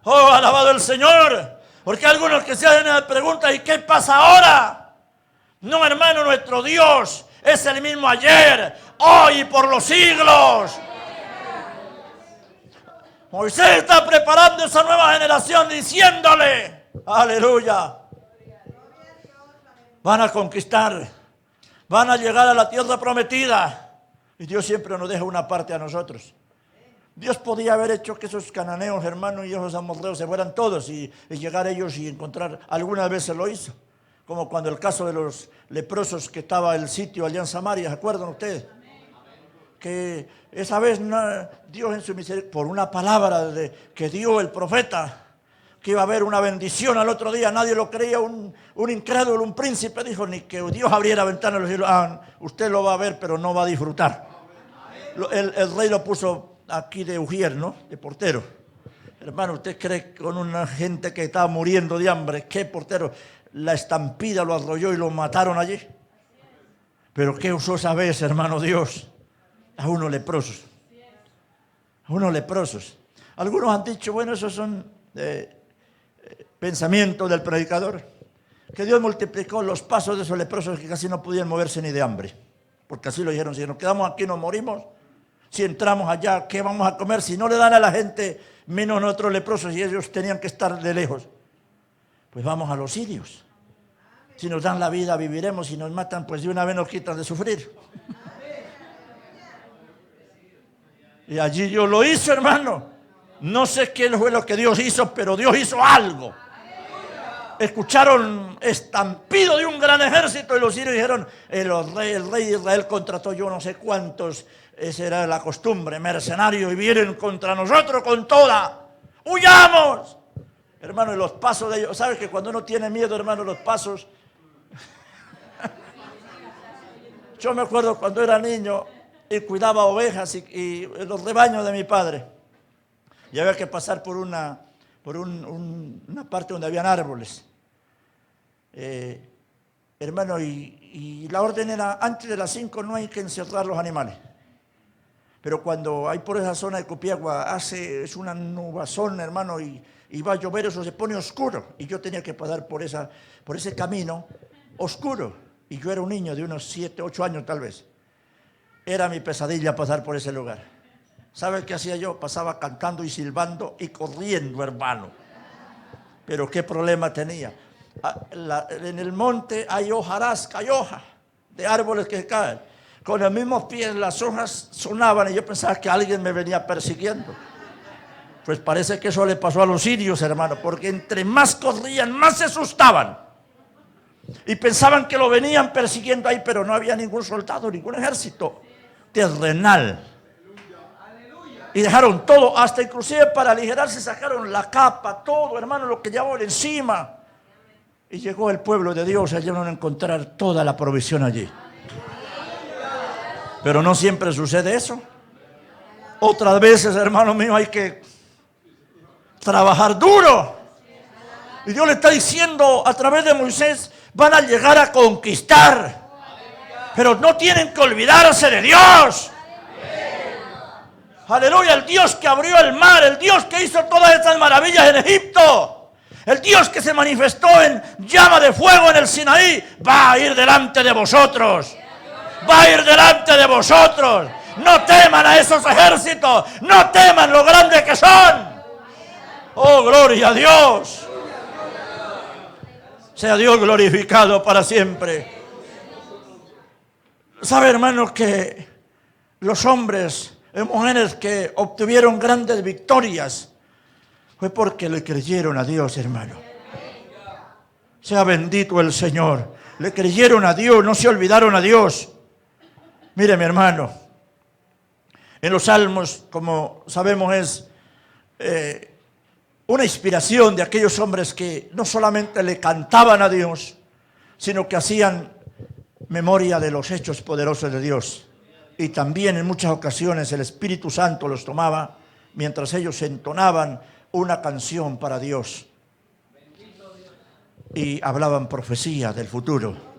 Oh, alabado el Señor. Porque hay algunos que se hacen la pregunta, ¿y qué pasa ahora? No, hermano, nuestro Dios Es el mismo ayer, hoy y por los siglos. Moisés está preparando esa nueva generación diciéndole, aleluya, van a conquistar, van a llegar a la tierra prometida. Y Dios siempre nos deja una parte a nosotros. Dios podía haber hecho que esos cananeos, hermanos, y esos amorreos se fueran todos y llegar ellos y encontrar. Algunas veces lo hizo, como cuando el caso de los leprosos que estaba el sitio allá en Samaria, ¿se acuerdan ustedes? Que esa vez Dios en su misericordia, por una palabra que dio el profeta, que iba a haber una bendición al otro día, nadie lo creía, un incrédulo, un príncipe dijo, ni que Dios abriera ventanas de los cielos, usted lo va a ver, pero no va a disfrutar. El rey lo puso aquí de ujier, ¿no? De portero. Hermano, ¿usted cree que con una gente que estaba muriendo de hambre, qué portero? La estampida lo arrolló y lo mataron allí. Pero ¿qué usó esa vez, hermano Dios? A unos leprosos. A unos leprosos. Algunos han dicho, bueno, esos son pensamientos del predicador, que Dios multiplicó los pasos de esos leprosos que casi no podían moverse ni de hambre. Porque así lo dijeron, si nos quedamos aquí nos morimos, si entramos allá, ¿qué vamos a comer? Si no le dan a la gente, menos nosotros leprosos, y ellos tenían que estar de lejos. Pues vamos a los sirios. Si nos dan la vida, viviremos. Si nos matan, pues de una vez nos quitan de sufrir. Y allí Dios lo hizo, hermano. No sé qué fue lo que Dios hizo, pero Dios hizo algo. Escucharon estampido de un gran ejército y los sirios dijeron, el rey de Israel contrató yo no sé cuántos, esa era la costumbre, mercenarios, y vienen contra nosotros con toda. ¡Huyamos! Hermano, y los pasos de ellos, ¿sabes que cuando uno tiene miedo, hermano, los pasos? Yo me acuerdo cuando era niño y cuidaba ovejas y los rebaños de mi padre. Y había que pasar por una parte donde habían árboles. Hermano, y la orden era, antes de las 5 no hay que encerrar los animales. Pero cuando hay por esa zona de Copiagua, es una nubazón, hermano, y va a llover, eso se pone oscuro. Y yo tenía que pasar por ese camino oscuro. Y yo era un niño de unos 7, 8 años tal vez. Era mi pesadilla pasar por ese lugar. ¿Sabe qué hacía yo? Pasaba cantando y silbando y corriendo, hermano. Pero qué problema tenía. En el monte hay hojarasca, hay hoja de árboles que caen. Con los mismos pies las hojas sonaban y yo pensaba que alguien me venía persiguiendo. Pues parece que eso le pasó a los sirios, hermano, porque entre más corrían, más se asustaban. Y pensaban que lo venían persiguiendo ahí, pero no había ningún soldado, ningún ejército terrenal. Y dejaron todo, hasta inclusive para aligerarse sacaron la capa, todo, hermano, lo que llevaban encima. Y llegó el pueblo de Dios, allí van a encontrar toda la provisión allí. Pero no siempre sucede eso. Otras veces, hermano mío, hay que trabajar duro. Y Dios le está diciendo a través de Moisés, van a llegar a conquistar. Pero no tienen que olvidarse de Dios. Aleluya, el Dios que abrió el mar, el Dios que hizo todas estas maravillas en Egipto, el Dios que se manifestó en llama de fuego en el Sinaí, va a ir delante de vosotros. Va a ir delante de vosotros. No teman a esos ejércitos, no teman lo grandes que son. Oh, gloria a Dios. Sea Dios glorificado para siempre. ¿Sabe, hermano, que los hombres y mujeres que obtuvieron grandes victorias fue porque le creyeron a Dios, hermano? Sea bendito el Señor. Le creyeron a Dios, no se olvidaron a Dios. Mire, mi hermano, en los Salmos, como sabemos, es una inspiración de aquellos hombres que no solamente le cantaban a Dios, sino que hacían memoria de los hechos poderosos de Dios. Y también en muchas ocasiones el Espíritu Santo los tomaba mientras ellos entonaban una canción para Dios. Y hablaban profecía del futuro.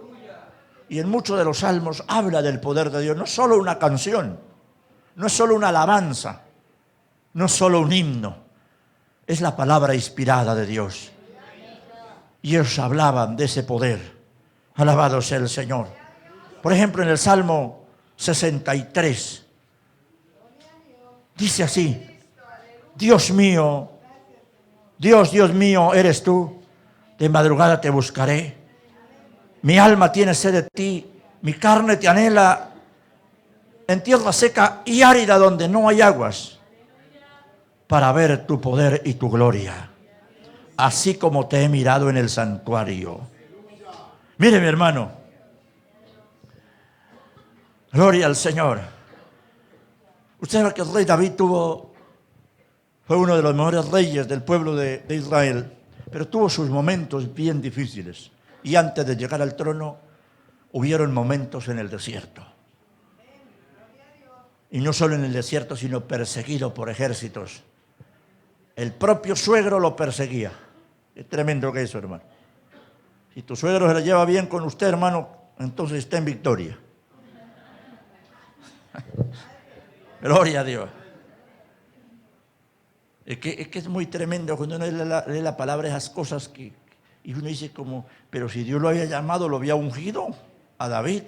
Y en muchos de los salmos habla del poder de Dios. No es solo una canción, no es solo una alabanza, no es solo un himno. Es la palabra inspirada de Dios. Y ellos hablaban de ese poder. Alabado sea el Señor. Por ejemplo, en el Salmo 63, dice así: Dios mío, Dios mío, eres tú, de madrugada te buscaré. Mi alma tiene sed de ti, mi carne te anhela en tierra seca y árida donde no hay aguas, para ver tu poder y tu gloria, así como te he mirado en el santuario. Mire, mi hermano, gloria al Señor. Usted sabe que el rey David fue uno de los mejores reyes del pueblo de Israel, pero tuvo sus momentos bien difíciles. Y antes de llegar al trono, hubieron momentos en el desierto. Y no solo en el desierto, sino perseguido por ejércitos. El propio suegro lo perseguía. Es tremendo que eso, hermano. Si tu suegro se la lleva bien con usted, hermano, entonces está en victoria. Gloria a Dios. Es que es muy tremendo cuando uno lee la palabra, esas cosas y uno dice como, pero si Dios lo había llamado, lo había ungido a David.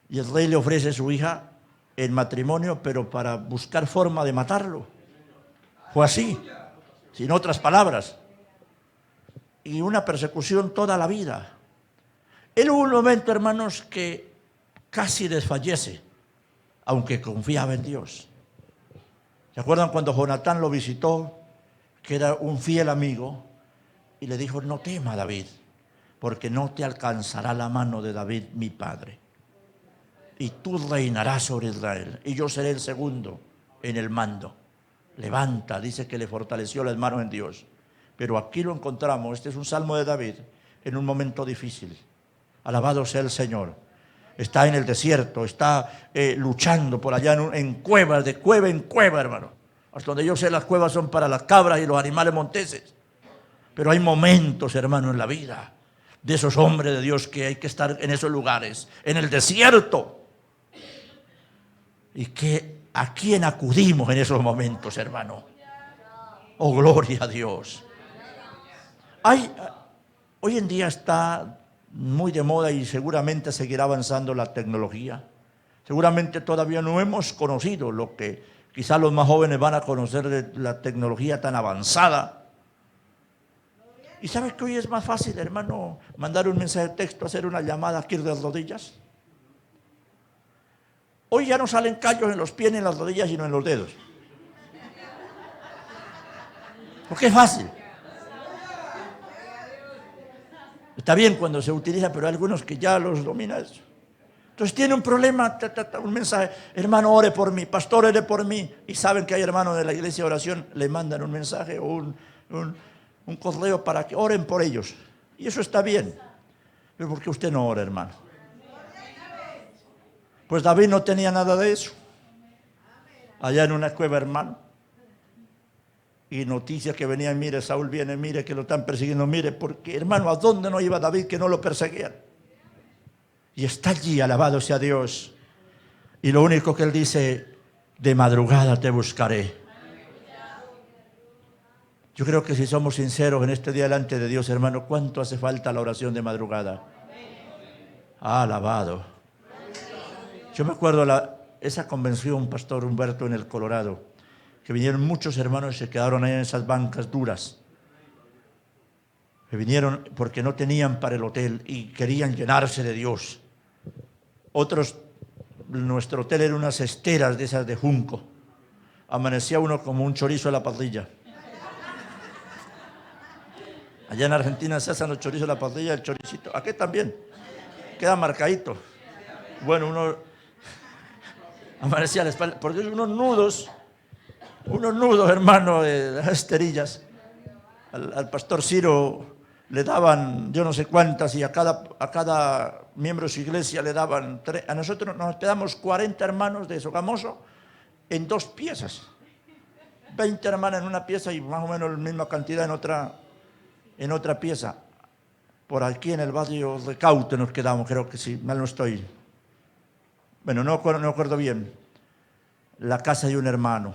Y el rey le ofrece a su hija en matrimonio, pero para buscar forma de matarlo. Fue así, sin otras palabras. Y una persecución toda la vida. Él hubo un momento, hermanos, que casi desfallece, aunque confiaba en Dios. ¿Se acuerdan cuando Jonatán lo visitó, que era un fiel amigo, y le dijo: no tema, David, porque no te alcanzará la mano de David, mi padre, y tú reinarás sobre Israel, y yo seré el segundo en el mando. Levanta, dice que le fortaleció las manos en Dios. Pero aquí lo encontramos, este es un salmo de David, en un momento difícil. Alabado sea el Señor. Está en el desierto, está luchando por allá en cuevas, de cueva en cueva, hermano. Hasta donde yo sé, las cuevas son para las cabras y los animales monteses. Pero hay momentos, hermano, en la vida de esos hombres de Dios que hay que estar en esos lugares, en el desierto. Y ¿a quién acudimos en esos momentos, hermano? Oh, gloria a Dios. Hoy en día está muy de moda y seguramente seguirá avanzando la tecnología. Seguramente todavía no hemos conocido lo que quizás los más jóvenes van a conocer de la tecnología tan avanzada. ¿Y sabes que hoy es más fácil, hermano, mandar un mensaje de texto, hacer una llamada aquí de rodillas? Hoy ya no salen callos en los pies ni en las rodillas, sino en los dedos. Porque es fácil. Está bien cuando se utiliza, pero hay algunos que ya los domina eso. Entonces tiene un problema, un mensaje: hermano, ore por mí, pastor, ore por mí. Y saben que hay hermanos de la iglesia de oración, le mandan un mensaje o un correo para que oren por ellos. Y eso está bien. Pero ¿por qué usted no ora, hermano? Pues David no tenía nada de eso. Allá en una cueva, hermano. Y noticias que venían: mire, Saúl viene, mire que lo están persiguiendo, mire, porque, hermano, ¿a dónde no iba David que no lo perseguían? Y está allí, alabado sea Dios. Y lo único que él dice: de madrugada te buscaré. Yo creo que si somos sinceros en este día delante de Dios, hermano, ¿cuánto hace falta la oración de madrugada? Alabado. Yo me acuerdo esa convención, Pastor Humberto, en el Colorado, que vinieron muchos hermanos y se quedaron ahí en esas bancas duras. Que vinieron porque no tenían para el hotel y querían llenarse de Dios. Otros, nuestro hotel era unas esteras de esas de junco. Amanecía uno como un chorizo a la parrilla. Allá en Argentina se hacen los chorizos a la parrilla, el choricito. Aquí también. Queda marcadito. Bueno, uno amanecía a la espalda, porque unos nudos, hermano, de las esterillas. Al pastor Ciro le daban yo no sé cuántas, y a cada miembro de su iglesia le daban 3. A nosotros nos quedamos 40 hermanos de Sogamoso en 2 piezas. 20 hermanas en una pieza y más o menos la misma cantidad en otra pieza. Por aquí en el barrio Recaute nos quedamos, creo que sí, mal no estoy. Bueno, no acuerdo bien. La casa de un hermano.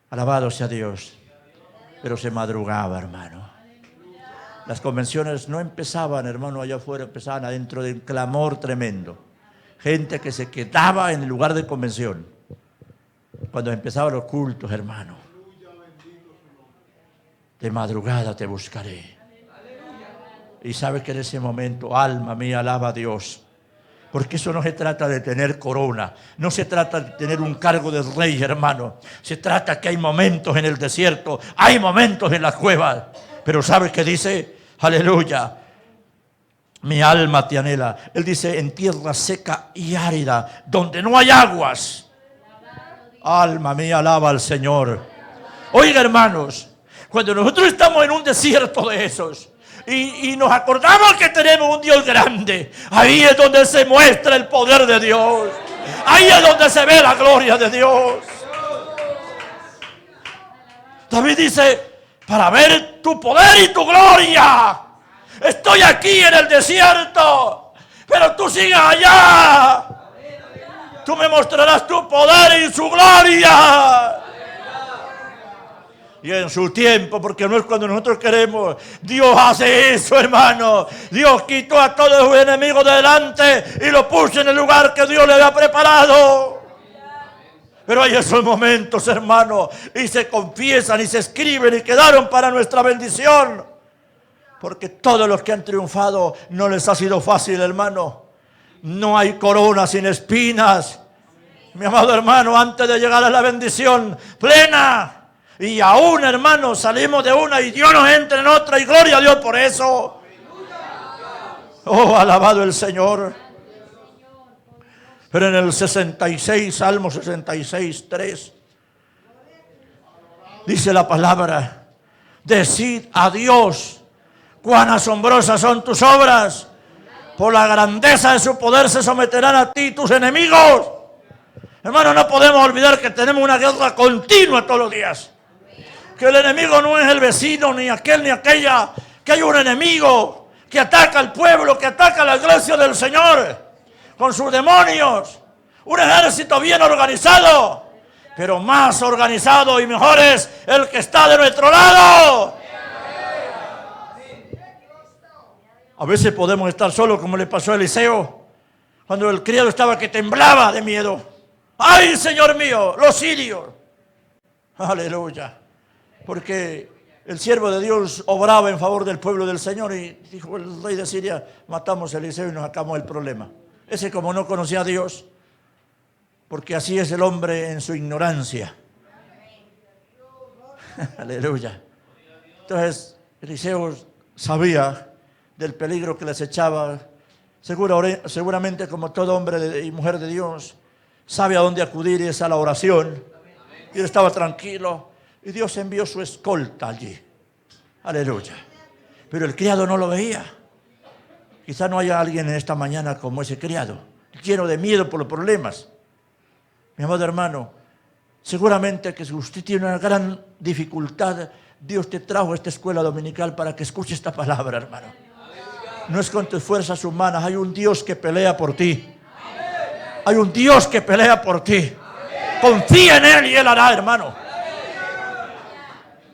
Alabado sea Dios. Pero se madrugaba, hermano. Las convenciones no empezaban, hermano, allá afuera, empezaban adentro de un clamor tremendo. Gente que se quedaba en el lugar de convención. Cuando empezaban los cultos, hermano. De madrugada te buscaré. Y sabes que en ese momento, alma mía, alaba a Dios. Porque eso no se trata de tener corona, no se trata de tener un cargo de rey, hermano. Se trata que hay momentos en el desierto, hay momentos en las cuevas. Pero ¿sabes qué dice? Aleluya. Mi alma te anhela. Él dice, en tierra seca y árida, donde no hay aguas. Alma mía, alaba al Señor. Oiga, hermanos, cuando nosotros estamos en un desierto de esos, y nos acordamos que tenemos un Dios grande, ahí es donde se muestra el poder de Dios. Ahí es donde se ve la gloria de Dios. David dice, para ver tu poder y tu gloria. Estoy aquí en el desierto, pero tú sigas allá. Tú me mostrarás tu poder y su gloria. Y en su tiempo, porque no es cuando nosotros queremos. Dios hace eso, hermano. Dios quitó a todos sus enemigos de delante y lo puso en el lugar que Dios le había preparado. Pero hay esos momentos, hermano, y se confiesan y se escriben y quedaron para nuestra bendición. Porque todos los que han triunfado no les ha sido fácil, hermano. No hay corona sin espinas. Mi amado hermano, antes de llegar a la bendición plena, y aún, hermano, salimos de una y Dios nos entra en otra, y gloria a Dios por eso. Oh, alabado el Señor. Pero en el 66, Salmo 66, 3, dice la palabra, decid a Dios, cuán asombrosas son tus obras, por la grandeza de su poder se someterán a ti tus enemigos. Hermano, no podemos olvidar que tenemos una guerra continua todos los días. Que el enemigo no es el vecino, ni aquel, ni aquella. Que hay un enemigo que ataca al pueblo, que ataca a la iglesia del Señor con sus demonios. Un ejército bien organizado, pero más organizado y mejor es el que está de nuestro lado. A veces podemos estar solos, como le pasó a Eliseo, cuando el criado estaba que temblaba de miedo. ¡Ay, Señor mío! Los sirios. Aleluya. Porque el siervo de Dios obraba en favor del pueblo del Señor y dijo el rey de Siria, matamos a Eliseo y nos sacamos el problema. Ese como no conocía a Dios, porque así es el hombre en su ignorancia. Aleluya. Entonces Eliseo sabía del peligro que les echaba. Seguramente como todo hombre y mujer de Dios, sabe a dónde acudir y es a la oración. Y él estaba tranquilo. Y Dios envió su escolta allí. Aleluya. Pero el criado no lo veía. Quizá no haya alguien en esta mañana como ese criado, lleno de miedo por los problemas. Mi amado hermano, seguramente que si usted tiene una gran dificultad, Dios te trajo a esta escuela dominical para que escuche esta palabra, hermano. No es con tus fuerzas humanas, hay un Dios que pelea por ti. Hay un Dios que pelea por ti. Confía en Él y Él hará, hermano.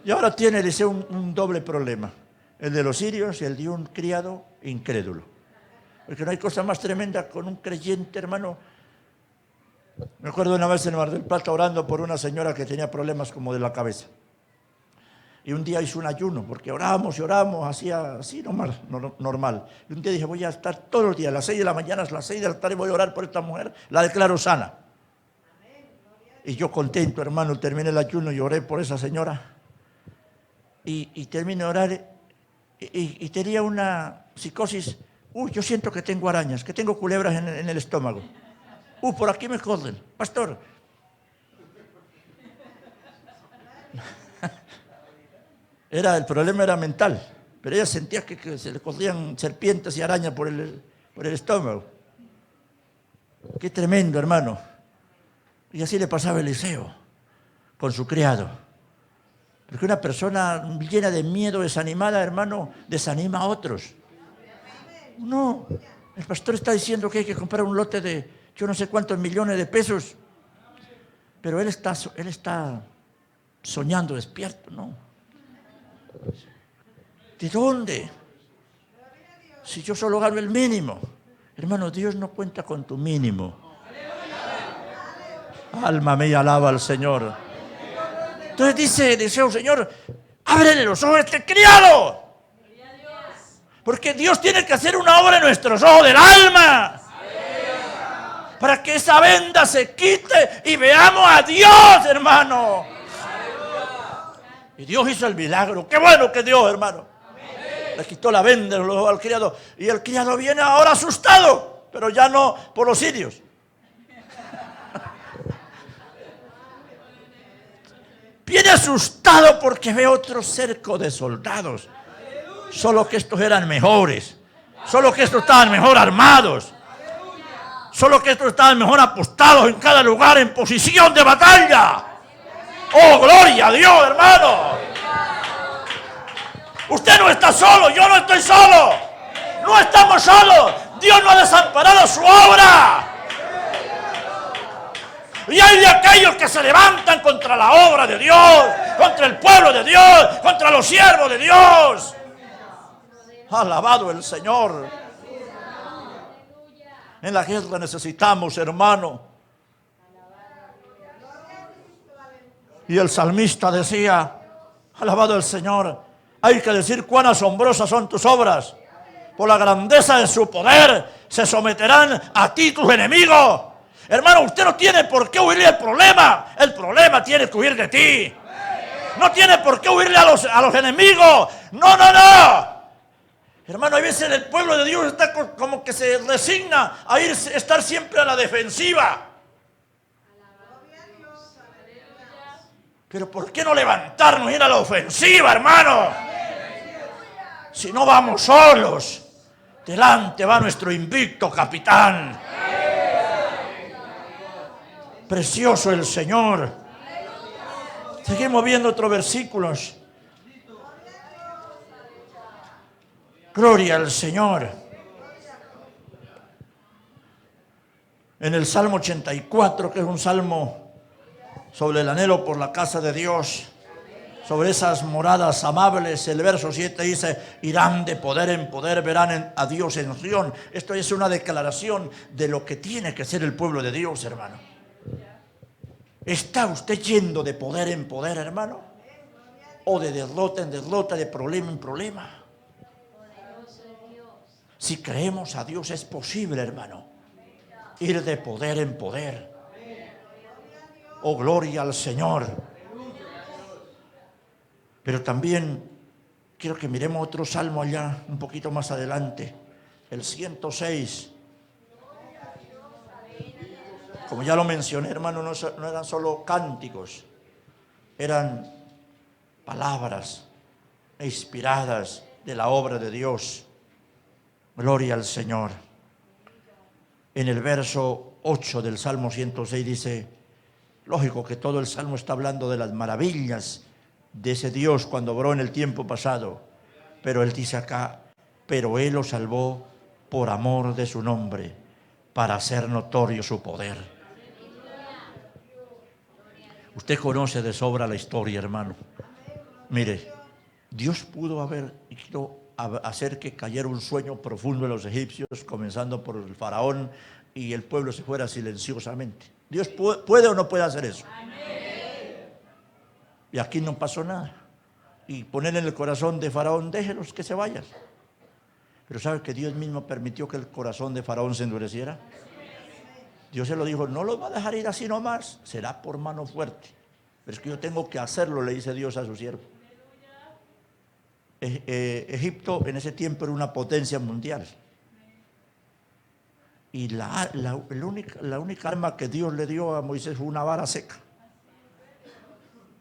Y ahora tiene Eliseo un doble problema. El de los sirios y el de un criado incrédulo. Porque no hay cosa más tremenda con un creyente, hermano. Me acuerdo una vez en Mar del Plata orando por una señora que tenía problemas como de la cabeza. Y un día hizo un ayuno, porque oramos y oramos, hacía así normal. Y un día dije, voy a estar todos los días, a las 6 de la mañana, a las 6 de la tarde voy a orar por esta mujer, la declaro sana. Y yo contento, hermano, terminé el ayuno y oré por esa señora. Y terminé de orar y tenía una psicosis. Yo siento que tengo arañas, que tengo culebras en el estómago. Por aquí me corren, pastor. El problema era mental, pero ella sentía que se le corrían serpientes y arañas por el estómago. Qué tremendo, hermano. Y así le pasaba a Eliseo con su criado. Porque una persona llena de miedo, desanimada, hermano, desanima a otros. No, el pastor está diciendo que hay que comprar un lote de yo no sé cuántos millones de pesos, pero él está soñando despierto, ¿no? ¿De dónde? Si yo solo gano el mínimo. Hermano, Dios no cuenta con tu mínimo. Alma mía, alaba al Señor. Entonces dice Eliseo, Señor, ábrele los ojos a este criado. Porque Dios tiene que hacer una obra en nuestros ojos del alma. Para que esa venda se quite y veamos a Dios, hermano. Y Dios hizo el milagro. Qué bueno que Dios, hermano. Le quitó la venda al criado. Y el criado viene ahora asustado. Pero ya no por los sirios. Viene asustado porque ve otro cerco de soldados. Solo que estos eran mejores. Solo que estos estaban mejor armados. Solo que estos estaban mejor apostados en cada lugar en posición de batalla. ¡Oh, gloria a Dios, hermano! Usted no está solo, yo no estoy solo. No estamos solos. Dios no ha desamparado su obra. Y hay de aquellos que se levantan contra la obra de Dios, contra el pueblo de Dios, contra los siervos de Dios. Alabado el Señor. En la guerra necesitamos, hermano. Y el salmista decía, alabado el Señor, hay que decir cuán asombrosas son tus obras. Por la grandeza de su poder se someterán a ti tus enemigos. Hermano, usted no tiene por qué huirle al problema. El problema tiene que huir de ti. No tiene por qué huirle a los enemigos. No, no, no. Hermano, hay veces el pueblo de Dios está como que se resigna a estar siempre a la defensiva. Pero ¿por qué no levantarnos y ir a la ofensiva, hermano? Si no vamos solos, delante va nuestro invicto capitán. Precioso el Señor. Seguimos viendo otros versículos. Gloria al Señor. En el Salmo 84, que es un salmo sobre el anhelo por la casa de Dios, sobre esas moradas amables, el verso 7 dice, irán de poder en poder, verán a Dios en Sión. Esto es una declaración de lo que tiene que ser el pueblo de Dios, hermano. ¿Está usted yendo de poder en poder, hermano? ¿O de derrota en derrota, de problema en problema? Si creemos a Dios es posible, hermano, ir de poder en poder. Oh, gloria al Señor. Pero también quiero que miremos otro salmo allá, un poquito más adelante, el 106. Como ya lo mencioné, hermano, no eran solo cánticos, eran palabras inspiradas de la obra de Dios. Gloria al Señor. En el verso 8 del Salmo 106 dice, lógico que todo el Salmo está hablando de las maravillas de ese Dios cuando obró en el tiempo pasado. Pero él dice acá, pero él lo salvó por amor de su nombre, para hacer notorio su poder. Usted conoce de sobra la historia, hermano. Mire, Dios pudo hacer que cayera un sueño profundo en los egipcios, comenzando por el faraón, y el pueblo se fuera silenciosamente. Dios puede o no puede hacer eso. Y aquí no pasó nada. Y poner en el corazón de faraón, déjelos que se vayan. Pero ¿sabe que Dios mismo permitió que el corazón de faraón se endureciera? Dios se lo dijo, no los va a dejar ir así nomás, será por mano fuerte. Pero es que yo tengo que hacerlo, le dice Dios a su siervo. Egipto en ese tiempo era una potencia mundial. Y la única arma que Dios le dio a Moisés fue una vara seca.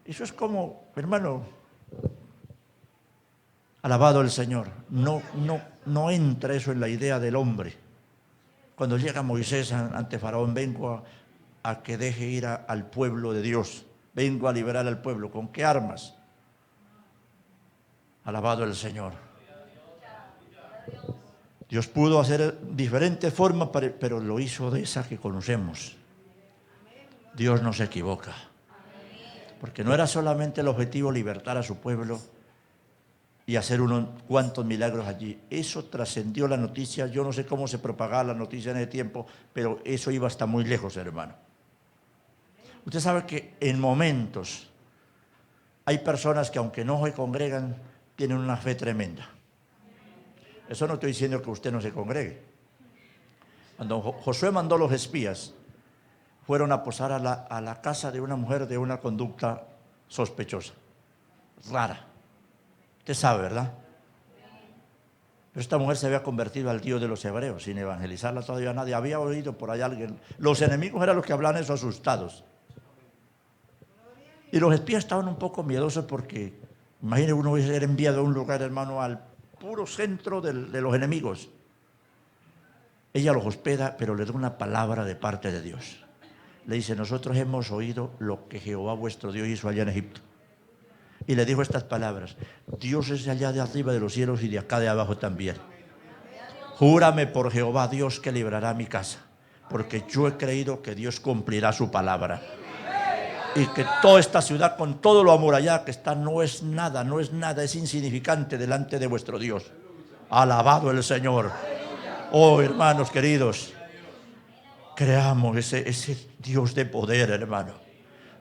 Eso es como, hermano, alabado el Señor. No entra eso en la idea del hombre. Cuando llega Moisés ante Faraón, vengo a que deje ir al pueblo de Dios. Vengo a liberar al pueblo. ¿Con qué armas? Alabado el Señor. Dios pudo hacer diferentes formas, pero lo hizo de esa que conocemos. Dios no se equivoca. Porque no era solamente el objetivo libertar a su pueblo, y hacer unos cuantos milagros allí. Eso trascendió la noticia. Yo no sé cómo se propagaba la noticia en ese tiempo, pero eso iba hasta muy lejos, hermano. Usted sabe que en momentos hay personas que aunque no se congregan, tienen una fe tremenda. Eso no estoy diciendo que usted no se congregue. Cuando Josué mandó los espías, fueron a posar a la casa de una mujer de una conducta sospechosa, rara. Usted sabe, ¿verdad? Pero esta mujer se había convertido al Dios de los hebreos, sin evangelizarla todavía nadie. Había oído por allá alguien. Los enemigos eran los que hablaban eso asustados. Y los espías estaban un poco miedosos porque, imagínese uno ser enviado a un lugar, hermano, al puro centro de los enemigos. Ella los hospeda, pero le da una palabra de parte de Dios. Le dice, nosotros hemos oído lo que Jehová vuestro Dios hizo allá en Egipto. Y le dijo estas palabras, Dios es de allá de arriba de los cielos y de acá de abajo también. Júrame por Jehová Dios que librará mi casa, porque yo he creído que Dios cumplirá su palabra. Y que toda esta ciudad con todo lo amurallada que está no es nada, es insignificante delante de vuestro Dios. Alabado el Señor. Oh, hermanos queridos, creamos ese Dios de poder, hermano.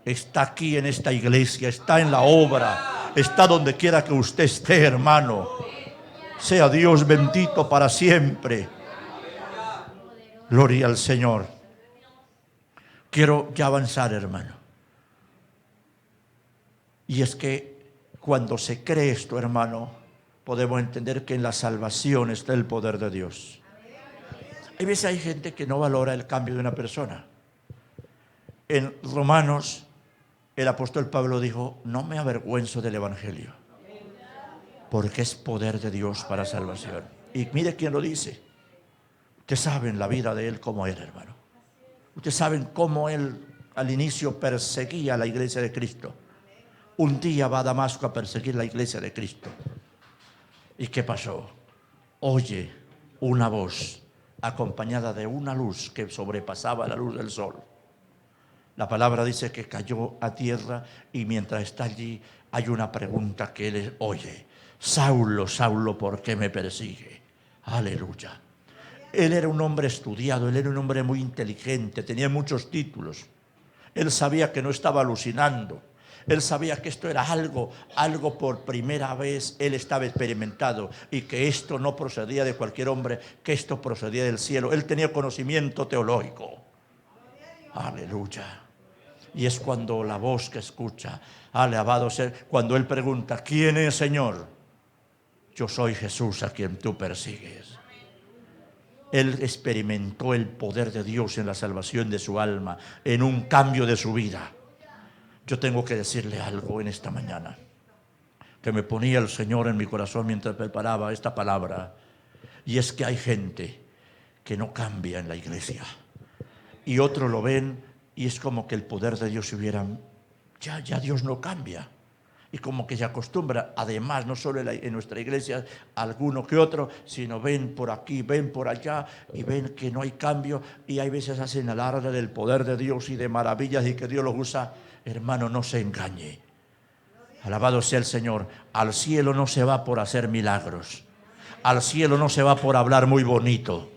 Está aquí en esta iglesia, está en la obra, está donde quiera que usted esté, hermano. Sea Dios bendito para siempre. Gloria al Señor. Quiero ya avanzar, hermano. Y es que cuando se cree esto, hermano, podemos entender que en la salvación está el poder de Dios. Hay veces hay gente que no valora el cambio de una persona. En Romanos, el apóstol Pablo dijo, no me avergüenzo del evangelio, porque es poder de Dios para salvación. Y mire quién lo dice. Ustedes saben la vida de él cómo era, hermano. Ustedes saben cómo él al inicio perseguía a la iglesia de Cristo. Un día va a Damasco a perseguir la iglesia de Cristo. ¿Y qué pasó? Oye una voz acompañada de una luz que sobrepasaba la luz del sol. La palabra dice que cayó a tierra y mientras está allí hay una pregunta que él oye. Saulo, Saulo, ¿por qué me persigue? Aleluya. Él era un hombre estudiado, él era un hombre muy inteligente, tenía muchos títulos. Él sabía que no estaba alucinando. Él sabía que esto era algo por primera vez él estaba experimentado y que esto no procedía de cualquier hombre, que esto procedía del cielo. Él tenía conocimiento teológico. Aleluya. Y es cuando la voz que escucha, alabado sea, cuando él pregunta, ¿quién es, Señor? Yo soy Jesús a quien tú persigues. Él experimentó el poder de Dios en la salvación de su alma, en un cambio de su vida. Yo tengo que decirle algo en esta mañana que me ponía el Señor en mi corazón mientras preparaba esta palabra. Y es que hay gente que no cambia en la iglesia. Y otros lo ven y es como que el poder de Dios hubiera... Ya Dios no cambia. Y como que se acostumbra, además, no solo en nuestra iglesia, alguno que otro, sino ven por aquí, ven por allá y ven que no hay cambio. Y hay veces hacen alarde del poder de Dios y de maravillas y que Dios los usa. Hermano, no se engañe. Alabado sea el Señor. Al cielo no se va por hacer milagros. Al cielo no se va por hablar muy bonito.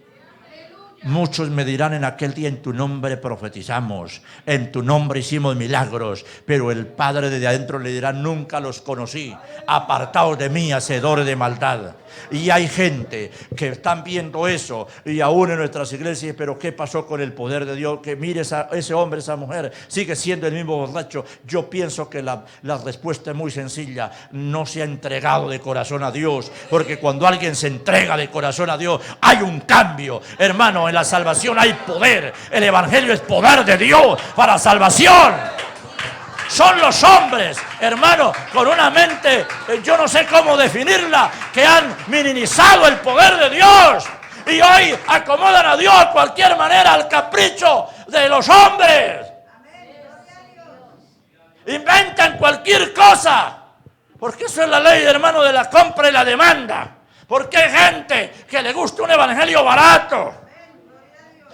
Muchos me dirán en aquel día, en tu nombre profetizamos, en tu nombre hicimos milagros, pero el Padre desde adentro le dirá, nunca los conocí, apartaos de mí, hacedores de maldad. Y hay gente que están viendo eso, y aún en nuestras iglesias, pero ¿qué pasó con el poder de Dios? Que mire ese hombre, esa mujer, sigue siendo el mismo borracho. Yo pienso que la respuesta es muy sencilla, no se ha entregado de corazón a Dios, porque cuando alguien se entrega de corazón a Dios, hay un cambio, hermano. En la salvación hay poder, el evangelio es poder de Dios para salvación. Son los hombres, hermano, con una mente, yo no sé cómo definirla, que han minimizado el poder de Dios y hoy acomodan a Dios de cualquier manera al capricho de los hombres. Inventan cualquier cosa, porque eso es la ley, hermano, de la compra y la demanda. Porque hay gente que le gusta un evangelio barato,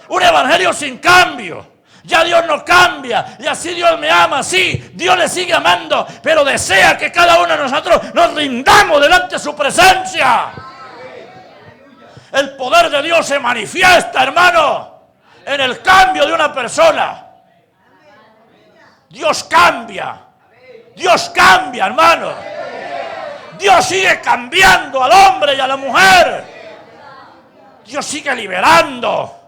un evangelio sin cambio. Ya Dios no cambia. Y así Dios me ama. Sí, Dios le sigue amando. Pero desea que cada uno de nosotros nos rindamos delante de su presencia. El poder de Dios se manifiesta, hermano, en el cambio de una persona. Dios cambia. Dios cambia, hermano. Dios sigue cambiando al hombre y a la mujer. Dios sigue liberando.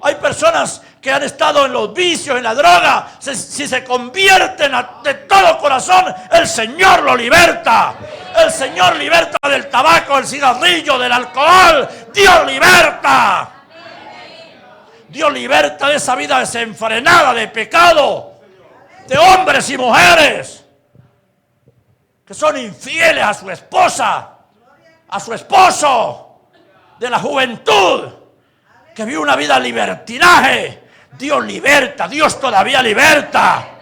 Hay personas que han estado en los vicios, en la droga. Si se convierten de todo corazón, el Señor lo liberta. El Señor liberta del tabaco, del cigarrillo, del alcohol. Dios liberta. Dios liberta de esa vida desenfrenada de pecado. De hombres y mujeres que son infieles a su esposa, a su esposo. De la juventud que vive una vida libertinaje. Dios liberta, Dios todavía liberta.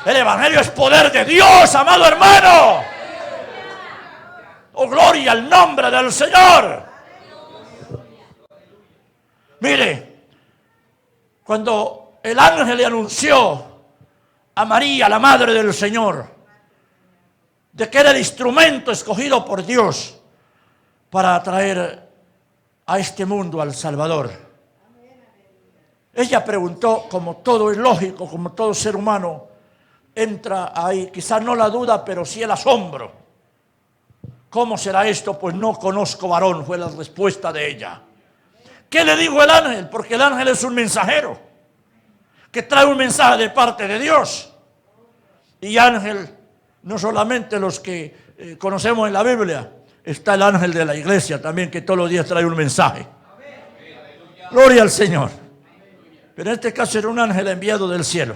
El evangelio es poder de Dios, amado hermano. Oh, gloria al nombre del Señor. Mire, cuando el ángel le anunció a María, la madre del Señor, de que era el instrumento escogido por Dios para traer a este mundo al Salvador, ella preguntó, como todo es lógico, como todo ser humano, entra ahí, quizás no la duda, pero sí el asombro. ¿Cómo será esto? Pues no conozco varón, fue la respuesta de ella. ¿Qué le dijo el ángel? Porque el ángel es un mensajero que trae un mensaje de parte de Dios. Y ángel, no solamente los que conocemos en la Biblia, está el ángel de la iglesia también, que todos los días trae un mensaje. Gloria al Señor. Pero en este caso era un ángel enviado del cielo,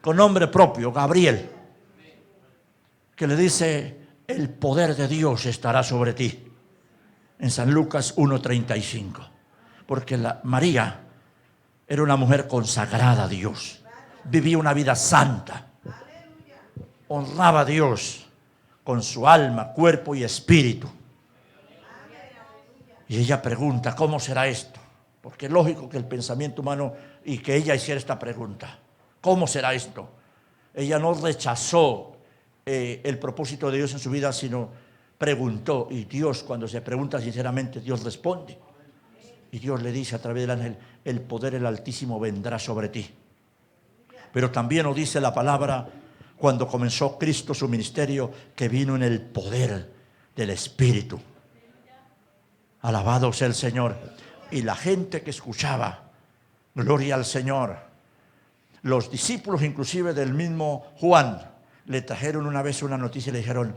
con nombre propio, Gabriel, que le dice: el poder de Dios estará sobre ti. En San Lucas 1:35. Porque María era una mujer consagrada a Dios. Vivía una vida santa. Honraba a Dios con su alma, cuerpo y espíritu. Y ella pregunta: ¿cómo será esto? Porque es lógico que el pensamiento humano, y que ella hiciera esta pregunta: ¿cómo será esto? Ella no rechazó el propósito de Dios en su vida, sino preguntó. Y Dios, cuando se pregunta sinceramente, Dios responde. Y Dios le dice a través del ángel: el poder del Altísimo vendrá sobre ti. Pero también nos dice la palabra, cuando comenzó Cristo su ministerio, que vino en el poder del Espíritu. Alabado sea el Señor. Y la gente que escuchaba, gloria al Señor. Los discípulos, inclusive del mismo Juan, le trajeron una vez una noticia y le dijeron: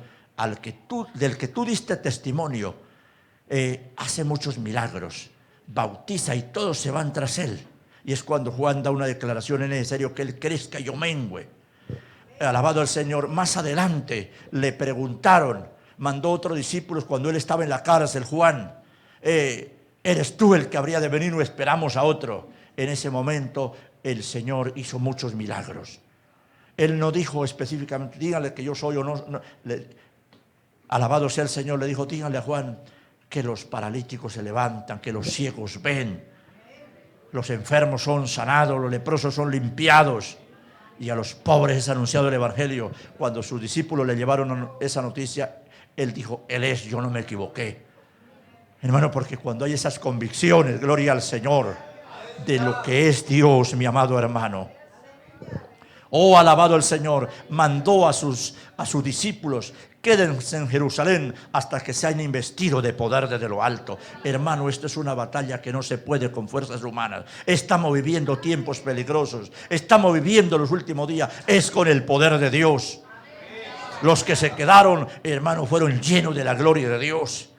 del que tú diste testimonio, hace muchos milagros, bautiza y todos se van tras él. Y es cuando Juan da una declaración: es necesario que él crezca y yo mengüe. Alabado al Señor. Más adelante le preguntaron, mandó otros discípulos cuando él estaba en la cárcel: Juan, ¿eres tú el que habría de venir o esperamos a otro? En ese momento el Señor hizo muchos milagros. Él no dijo específicamente: díganle que yo soy o no. Alabado sea el Señor. Le dijo: díganle a Juan que los paralíticos se levantan, que los ciegos ven, los enfermos son sanados, los leprosos son limpiados, y a los pobres es anunciado el evangelio. Cuando sus discípulos le llevaron esa noticia, él dijo: él es, yo no me equivoqué. Hermano, porque cuando hay esas convicciones, gloria al Señor, de lo que es Dios, mi amado hermano. Oh, alabado el Señor. Mandó a sus discípulos: quédense en Jerusalén hasta que se hayan investido de poder desde lo alto. Hermano, esta es una batalla que no se puede con fuerzas humanas. Estamos viviendo tiempos peligrosos. Estamos viviendo los últimos días. Es con el poder de Dios. Los que se quedaron, hermano, fueron llenos de la gloria de Dios.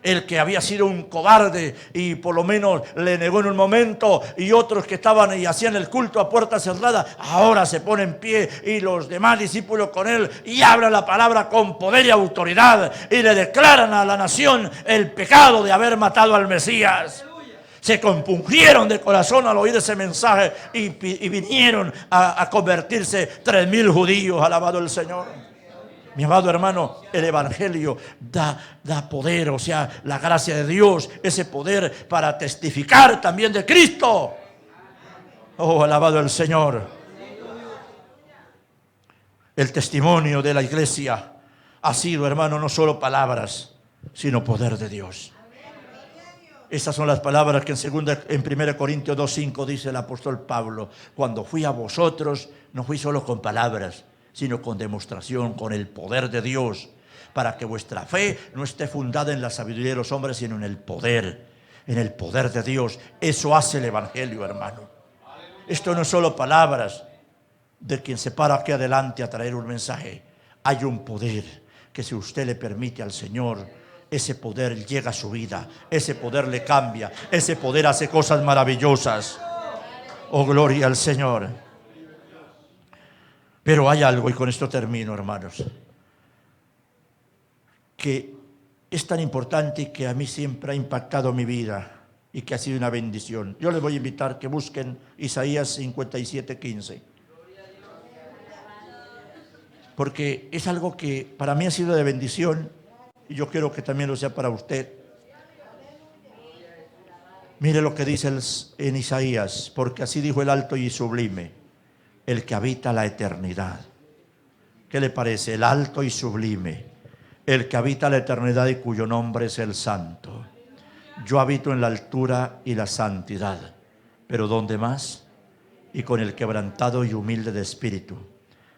El que había sido un cobarde y por lo menos le negó en un momento, y otros que estaban y hacían el culto a puerta cerrada, ahora se ponen en pie, y los demás discípulos con él, y hablan la palabra con poder y autoridad, y le declaran a la nación el pecado de haber matado al Mesías. Se compungieron de corazón al oír ese mensaje y vinieron a convertirse 3,000 judíos. Alabado el Señor. Mi amado hermano, el evangelio da poder, o sea, la gracia de Dios, ese poder para testificar también de Cristo. Oh, alabado el Señor. El testimonio de la iglesia ha sido, hermano, no solo palabras, sino poder de Dios. Estas son las palabras que en 1 Corintios 2:5 dice el apóstol Pablo: cuando fui a vosotros, no fui solo con palabras, sino con demostración, con el poder de Dios, para que vuestra fe no esté fundada en la sabiduría de los hombres, sino en el poder de Dios. Eso hace el evangelio, hermano. Esto no es solo palabras de quien se para aquí adelante a traer un mensaje. Hay un poder que, si usted le permite al Señor, ese poder llega a su vida, ese poder le cambia, ese poder hace cosas maravillosas. Oh, gloria al Señor. Pero hay algo, y con esto termino, hermanos, que es tan importante y que a mí siempre ha impactado mi vida y que ha sido una bendición. Yo les voy a invitar que busquen Isaías 57:15. Porque es algo que para mí ha sido de bendición y yo quiero que también lo sea para usted. Mire lo que dice en Isaías: porque así dijo el alto y sublime, el que habita la eternidad. ¿Qué le parece? El alto y sublime, el que habita la eternidad y cuyo nombre es el Santo. Yo habito en la altura y la santidad, pero ¿dónde más? Y con el quebrantado y humilde de espíritu,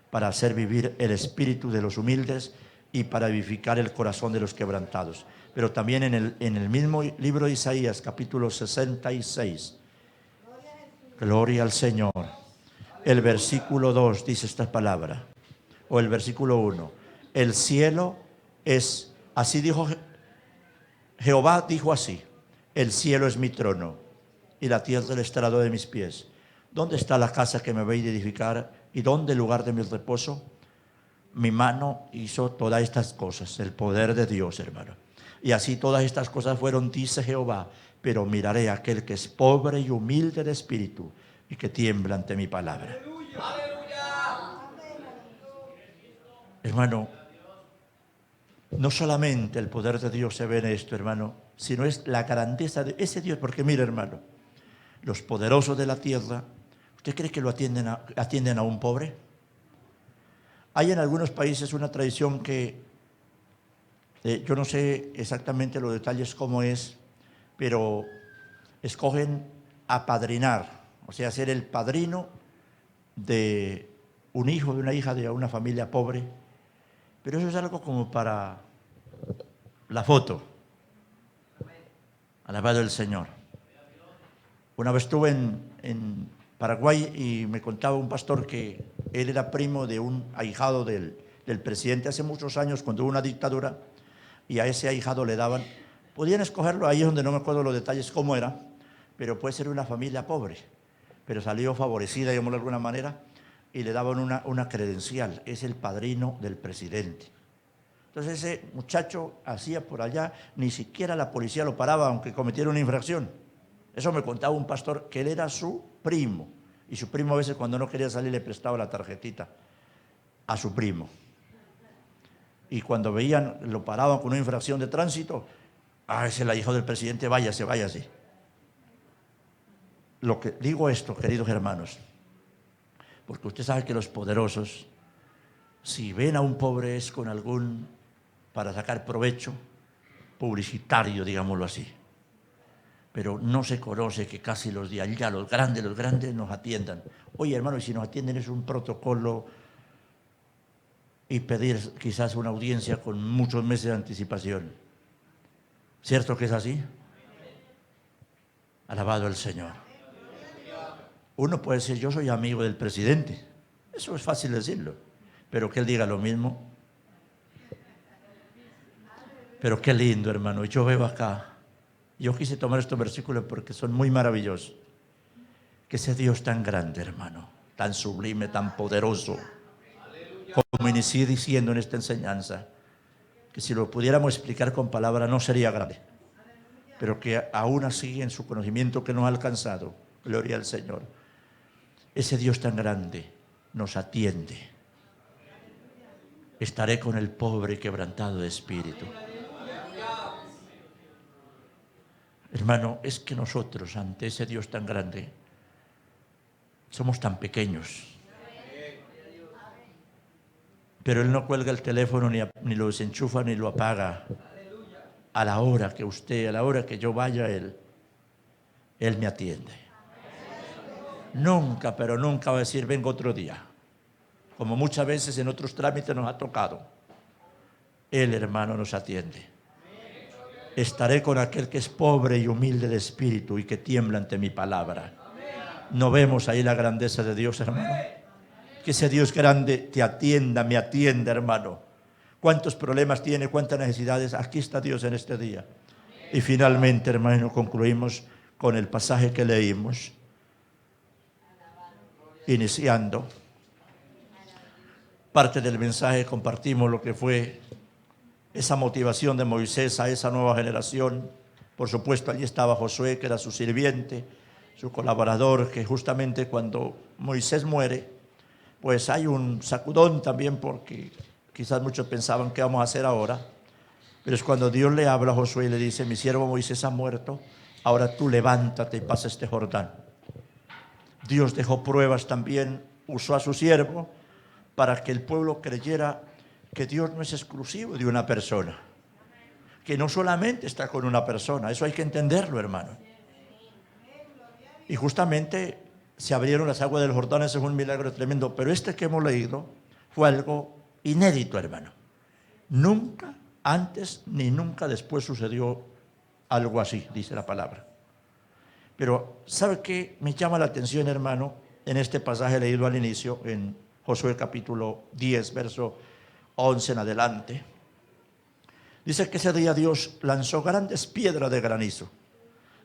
para hacer vivir el espíritu de los humildes y para vivificar el corazón de los quebrantados. Pero también en el mismo libro de Isaías, capítulo 66, gloria al Señor, el versículo 2 dice esta palabra, o el versículo 1: el cielo es, así dijo Jehová, dijo así: el cielo es mi trono y la tierra el estrado de mis pies. ¿Dónde está la casa que me veis de edificar? ¿Y dónde el lugar de mi reposo? Mi mano hizo todas estas cosas, el poder de Dios, hermano. Y así todas estas cosas fueron, dice Jehová, pero miraré a aquel que es pobre y humilde de espíritu y que tiembla ante mi palabra. Hermano, no solamente el poder de Dios se ve en esto, hermano, sino es la grandeza de ese Dios. Porque mire, hermano, los poderosos de la tierra, ¿usted cree que lo atienden a un pobre? Hay en algunos países una tradición que yo no sé exactamente los detalles cómo es, pero escogen apadrinar, o sea, ser el padrino de un hijo, de una hija de una familia pobre. Pero eso es algo como para la foto. Alabado el Señor. Una vez estuve en Paraguay y me contaba un pastor que él era primo de un ahijado del presidente hace muchos años, cuando hubo una dictadura, y a ese ahijado le daban, podían escogerlo, ahí es donde no me acuerdo los detalles cómo era, pero puede ser una familia pobre, pero salió favorecida, digamos de alguna manera, y le daban una credencial: es el padrino del presidente. Entonces ese muchacho hacía por allá, ni siquiera la policía lo paraba aunque cometiera una infracción. Eso me contaba un pastor, que él era su primo, y su primo a veces cuando no quería salir le prestaba la tarjetita a su primo. Y cuando veían, lo paraban con una infracción de tránsito: ese es el hijo del presidente, váyase, váyase. Lo que digo esto, queridos hermanos, porque usted sabe que los poderosos, si ven a un pobre, es con para sacar provecho publicitario, digámoslo así. Pero no se conoce que casi los de allá, los grandes nos atiendan. Oye, hermano, y si nos atienden es un protocolo y pedir quizás una audiencia con muchos meses de anticipación. ¿Cierto que es así? Alabado el Señor. Uno puede decir: yo soy amigo del presidente. Eso es fácil decirlo. Pero que él diga lo mismo. Pero qué lindo, hermano. Yo veo acá. Yo quise tomar estos versículos porque son muy maravillosos. Que ese Dios tan grande, hermano, tan sublime, tan poderoso, como inicié diciendo en esta enseñanza, que si lo pudiéramos explicar con palabras no sería grande, pero que aún así en su conocimiento que nos ha alcanzado, gloria al Señor, ese Dios tan grande nos atiende. Estaré con el pobre quebrantado de espíritu. Hermano, es que nosotros ante ese Dios tan grande Somos tan pequeños. Pero Él no cuelga el teléfono, ni lo desenchufa, ni lo apaga. A la hora que usted, a la hora que yo vaya a Él me atiende. Nunca, pero nunca va a decir, vengo otro día. Como muchas veces en otros trámites nos ha tocado. Él, hermano, nos atiende. Estaré con aquel que es pobre y humilde de espíritu y que tiembla ante mi palabra. ¿No vemos ahí la grandeza de Dios, hermano? Que ese Dios grande te atienda, me atienda, hermano. ¿Cuántos problemas tiene? ¿Cuántas necesidades? Aquí está Dios en este día. Y finalmente, hermano, concluimos con el pasaje que leímos. Iniciando parte del mensaje, compartimos lo que fue esa motivación de Moisés a esa nueva generación. Por supuesto, allí estaba Josué, que era su sirviente, su colaborador, que justamente cuando Moisés muere, pues hay un sacudón también, porque quizás muchos pensaban qué vamos a hacer ahora. Pero es cuando Dios le habla a Josué y le dice, mi siervo Moisés ha muerto, ahora tú levántate y pasa este Jordán. Dios dejó pruebas también, usó a su siervo para que el pueblo creyera que Dios no es exclusivo de una persona, que no solamente está con una persona. Eso hay que entenderlo, hermano. Y justamente se abrieron las aguas del Jordán, ese es un milagro tremendo, pero este que hemos leído fue algo inédito, hermano. Nunca antes ni nunca después sucedió algo así, dice la palabra. Pero ¿sabe qué me llama la atención, hermano? En este pasaje leído al inicio, en Josué capítulo 10, verso 11 en adelante. Dice que ese día Dios lanzó grandes piedras de granizo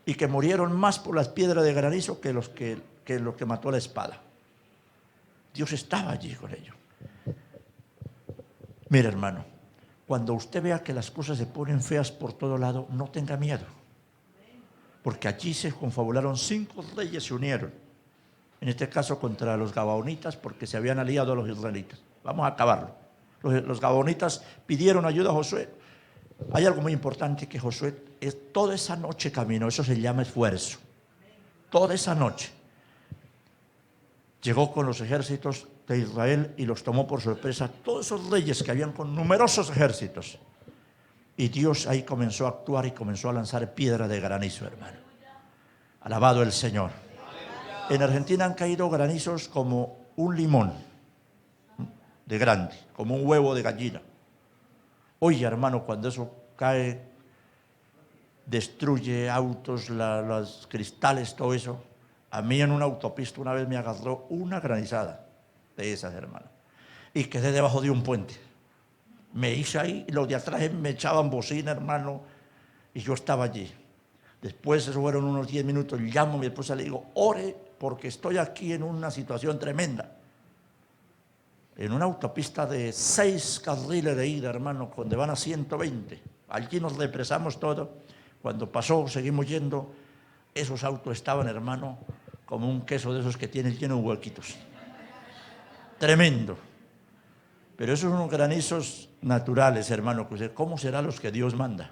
y que murieron más por las piedras de granizo que los que mató a la espada. Dios estaba allí con ellos. Mire, hermano, cuando usted vea que las cosas se ponen feas por todo lado, no tenga miedo. Porque allí se confabularon 5 reyes, se unieron. En este caso contra los gabaonitas, porque se habían aliado a los israelitas. Vamos a acabarlo. Los gabaonitas pidieron ayuda a Josué. Hay algo muy importante, que Josué toda esa noche caminó, eso se llama esfuerzo. Toda esa noche llegó con los ejércitos de Israel y los tomó por sorpresa, todos esos reyes que habían con numerosos ejércitos. Y Dios ahí comenzó a actuar y comenzó a lanzar piedra de granizo, hermano. Alabado el Señor. En Argentina han caído granizos como un limón de grande, como un huevo de gallina. Oye, hermano, cuando eso cae, destruye autos, los cristales, todo eso. A mí en una autopista una vez me agarró una granizada de esas, hermano, y quedé debajo de un puente. Me hice ahí, y los de atrás me echaban bocina, hermano, y yo estaba allí. Después, eso fueron unos 10 minutos, llamo a mi esposa y le digo, ore, porque estoy aquí en una situación tremenda. En una autopista de 6 carriles de ida, hermano, donde van a 120. Allí nos represamos todo. Cuando pasó, seguimos yendo. Esos autos estaban, hermano, como un queso de esos que tienen lleno de huequitos. Tremendo. Pero esos son unos granizos naturales, hermano. ¿Cómo serán los que Dios manda?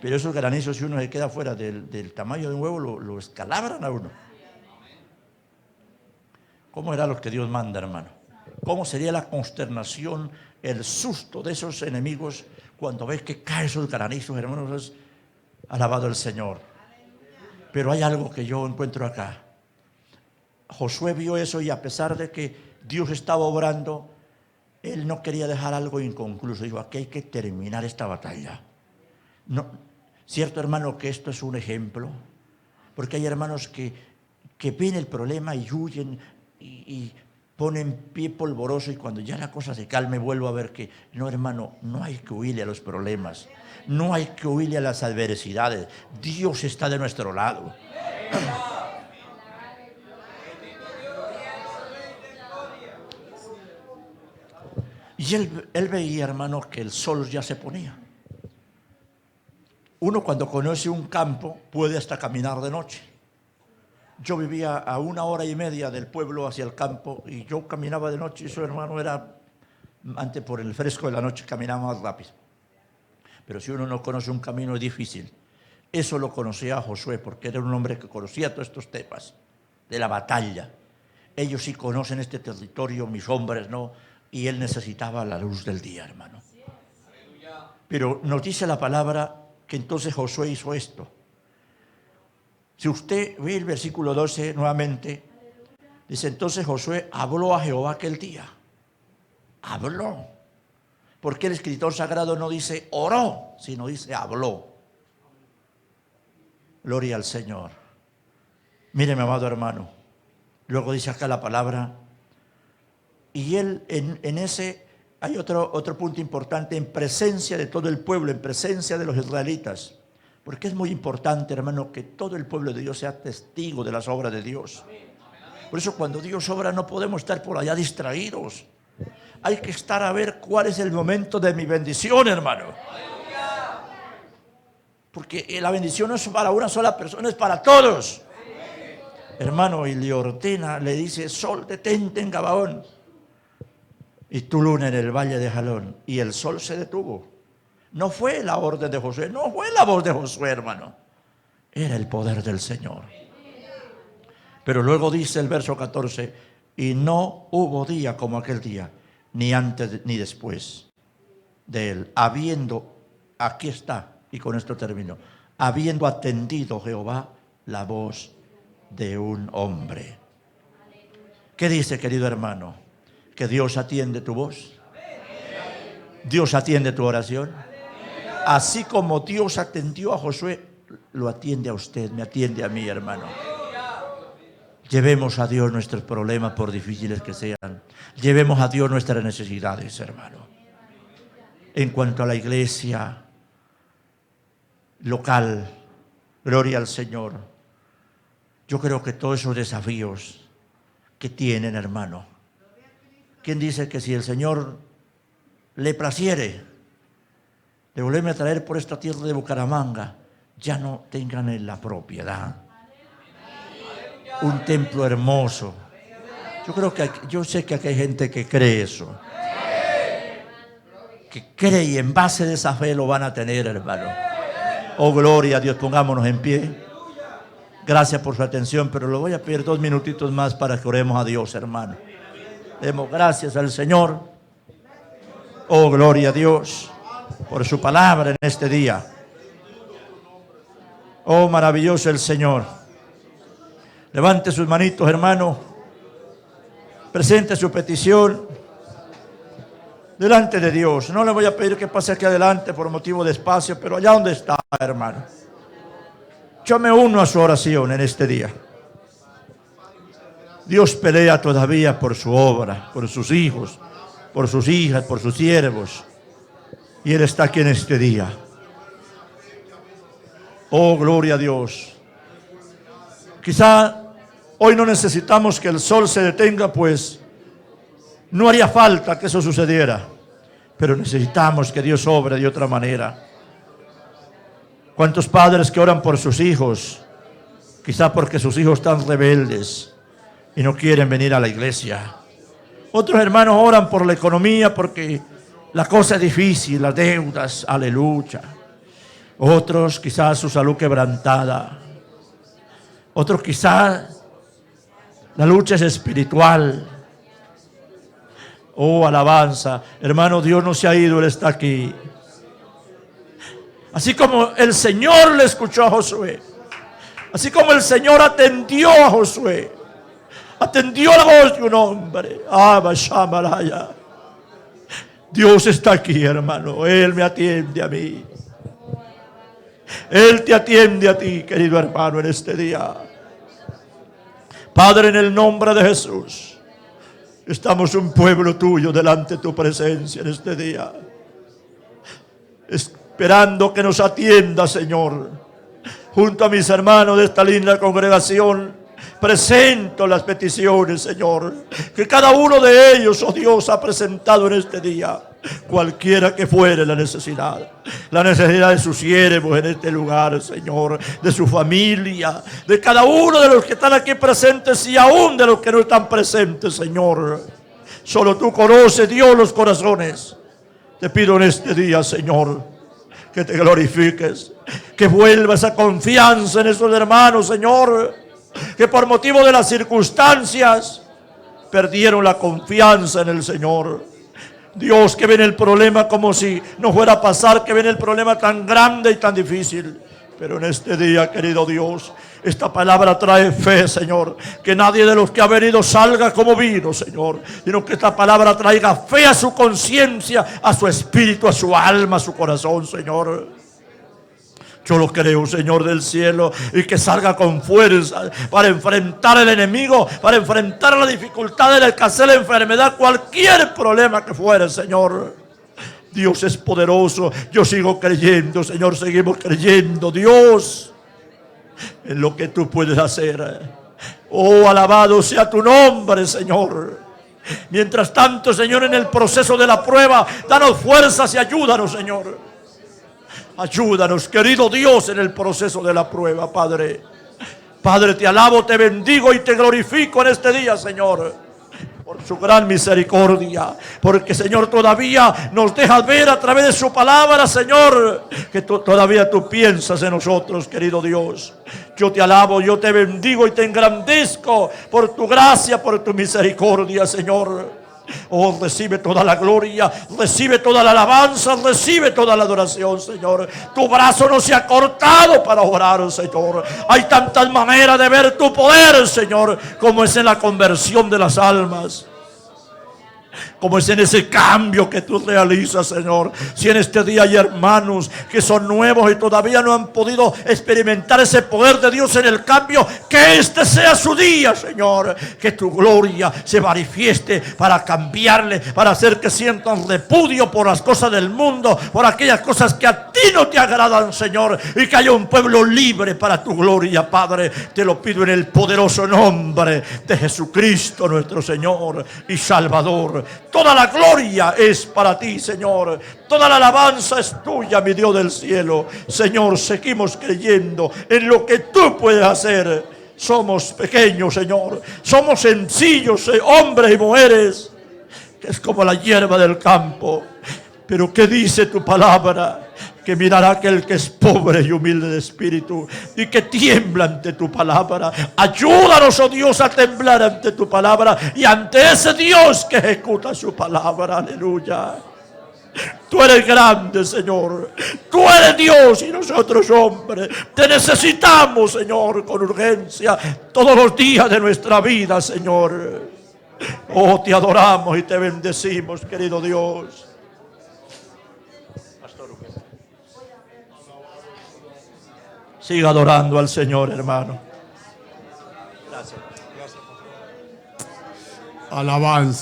Pero esos granizos, si uno se queda fuera del tamaño de un huevo, lo escalabran a uno. ¿Cómo serán los que Dios manda, hermano? ¿Cómo sería la consternación, el susto de esos enemigos cuando ves que caen esos granizos, hermanos? Alabado el Señor. Pero hay algo que yo encuentro acá. Josué vio eso y a pesar de que Dios estaba obrando, él no quería dejar algo inconcluso. Dijo, aquí hay que terminar esta batalla. No, cierto, hermano, que esto es un ejemplo, porque hay hermanos que ven el problema y huyen y ponen pie polvoroso, y cuando ya la cosa se calme vuelvo a ver que no, hermano, no hay que huirle a los problemas, no hay que huirle a las adversidades. Dios está de nuestro lado. Y él veía, hermano, que el sol ya se ponía. Uno cuando conoce un campo puede hasta caminar de noche. Yo vivía a 1 hora y media del pueblo hacia el campo y yo caminaba de noche, y eso, hermano, era, antes por el fresco de la noche caminaba más rápido. Pero si uno no conoce un camino es difícil. Eso lo conocía Josué, porque era un hombre que conocía todos estos temas de la batalla. Ellos sí conocen este territorio, mis hombres no. Y él necesitaba la luz del día, hermano. Pero nos dice la palabra que entonces Josué hizo esto. Si usted ve el versículo 12 nuevamente, dice: entonces Josué habló a Jehová aquel día. Habló. Porque el escritor sagrado no dice oró, sino dice habló. Gloria al Señor. Mire, mi amado hermano. Luego dice acá la palabra. Y él en ese hay otro punto importante, en presencia de todo el pueblo, en presencia de los israelitas. Porque es muy importante, hermano, que todo el pueblo de Dios sea testigo de las obras de Dios. Por eso cuando Dios obra no podemos estar por allá distraídos. Hay que estar a ver cuál es el momento de mi bendición, hermano. Porque la bendición no es para una sola persona, es para todos. Hermano, y le ordena, le dice: sol, detente en Gabaón, y tu luna en el valle de Jalón. Y el sol se detuvo. No fue la orden de Josué, no fue la voz de Josué, hermano. Era el poder del Señor. Pero luego dice el verso 14: y no hubo día como aquel día, ni antes ni después de él, habiendo, aquí está, y con esto termino, habiendo atendido Jehová la voz de un hombre. ¿Qué dice, querido hermano? Que Dios atiende tu voz. Dios atiende tu oración. Así como Dios atendió a Josué, lo atiende a usted, me atiende a mí, hermano. Llevemos a Dios nuestros problemas, por difíciles que sean. Llevemos a Dios nuestras necesidades, hermano. En cuanto a la iglesia local, gloria al Señor. Yo creo que todos esos desafíos que tienen, hermano. ¿Quién dice que si el Señor le placiere de volverme a traer por esta tierra de Bucaramanga, ya no tengan en la propiedad un templo hermoso? Yo sé que aquí hay gente que cree eso, que cree, y en base de esa fe lo van a tener, hermano. Oh, gloria a Dios. Pongámonos en pie. Gracias por su atención, pero le voy a pedir 2 minutitos más para que oremos a Dios, hermano. Demos gracias al Señor. Oh, gloria a Dios por su palabra en este día. Oh, maravilloso el Señor. Levante sus manitos, hermano. Presente su petición delante de Dios. No le voy a pedir que pase aquí adelante por motivo de espacio, pero allá donde está, hermano, yo me uno a su oración en este día. Dios pelea todavía por su obra, por sus hijos, por sus hijas, por sus siervos. Y Él está aquí en este día. Oh, gloria a Dios. Quizá hoy no necesitamos que el sol se detenga, pues no haría falta que eso sucediera. Pero necesitamos que Dios obre de otra manera. ¿Cuántos padres que oran por sus hijos? Quizá porque sus hijos están rebeldes y no quieren venir a la iglesia. Otros hermanos oran por la economía porque la cosa es difícil, las deudas, aleluya. Otros quizás su salud quebrantada. Otros quizás la lucha es espiritual. Oh, alabanza. Hermano, Dios no se ha ido, Él está aquí. Así como el Señor le escuchó a Josué, así como el Señor atendió a Josué, atendió la voz de un hombre. Dios está aquí, hermano. Él me atiende a mí. Él te atiende a ti, querido hermano, en este día. Padre, en el nombre de Jesús, estamos un pueblo tuyo delante de tu presencia en este día, esperando que nos atienda, Señor. Junto a mis hermanos de esta linda congregación, presento las peticiones, Señor, que cada uno de ellos, oh Dios, ha presentado en este día. Cualquiera que fuere la necesidad de sus siervos en este lugar, Señor, de su familia, de cada uno de los que están aquí presentes y aún de los que no están presentes, Señor. Solo tú conoces, Dios, los corazones. Te pido en este día, Señor, que te glorifiques, que vuelva esa confianza en esos hermanos, Señor, que por motivo de las circunstancias perdieron la confianza en el Señor. Dios, que ven el problema como si no fuera a pasar, que ven el problema tan grande y tan difícil. Pero en este día, querido Dios, esta palabra trae fe, Señor. Que nadie de los que ha venido salga como vino, Señor, sino que esta palabra traiga fe a su conciencia, a su espíritu, a su alma, a su corazón, Señor. Yo lo creo, Señor del cielo, y que salga con fuerza para enfrentar al enemigo, para enfrentar la dificultad, la escasez, la enfermedad, cualquier problema que fuera, Señor. Dios es poderoso. Yo sigo creyendo, Señor, seguimos creyendo, Dios, en lo que tú puedes hacer. Oh, alabado sea tu nombre, Señor. Mientras tanto, Señor, en el proceso de la prueba, danos fuerzas y ayúdanos, Señor. Ayúdanos, querido Dios, en el proceso de la prueba, Padre. Padre, te alabo, te bendigo y te glorifico en este día, Señor, por su gran misericordia. Porque, Señor, todavía nos dejas ver a través de su palabra, Señor, que todavía tú piensas en nosotros, querido Dios. Yo te alabo, yo te bendigo y te engrandezco por tu gracia, por tu misericordia, Señor. Oh, recibe toda la gloria, recibe toda la alabanza, recibe toda la adoración, Señor. Tu brazo no se ha cortado para orar, Señor. Hay tantas maneras de ver tu poder, Señor, como es en la conversión de las almas, como es en ese cambio que tú realizas, Señor. Si en este día hay hermanos que son nuevos y todavía no han podido experimentar ese poder de Dios en el cambio, que este sea su día, Señor. Que tu gloria se manifieste para cambiarle, para hacer que sientan repudio por las cosas del mundo, por aquellas cosas que a ti no te agradan, Señor. Y que haya un pueblo libre para tu gloria, Padre. Te lo pido en el poderoso nombre de Jesucristo, nuestro Señor y Salvador. Toda la gloria es para ti, Señor. Toda la alabanza es tuya, mi Dios del cielo. Señor, seguimos creyendo en lo que tú puedes hacer. Somos pequeños, Señor. Somos sencillos, hombres y mujeres, que es como la hierba del campo. Pero ¿qué dice tu palabra? Que mirará aquel que es pobre y humilde de espíritu y que tiembla ante tu palabra. Ayúdanos, oh Dios, a temblar ante tu palabra y ante ese Dios que ejecuta su palabra. Aleluya. Tú eres grande, Señor. Tú eres Dios y nosotros hombres. Te necesitamos, Señor, con urgencia todos los días de nuestra vida, Señor. Oh, te adoramos y te bendecimos, querido Dios. Siga adorando al Señor, hermano. Gracias. Alabanza.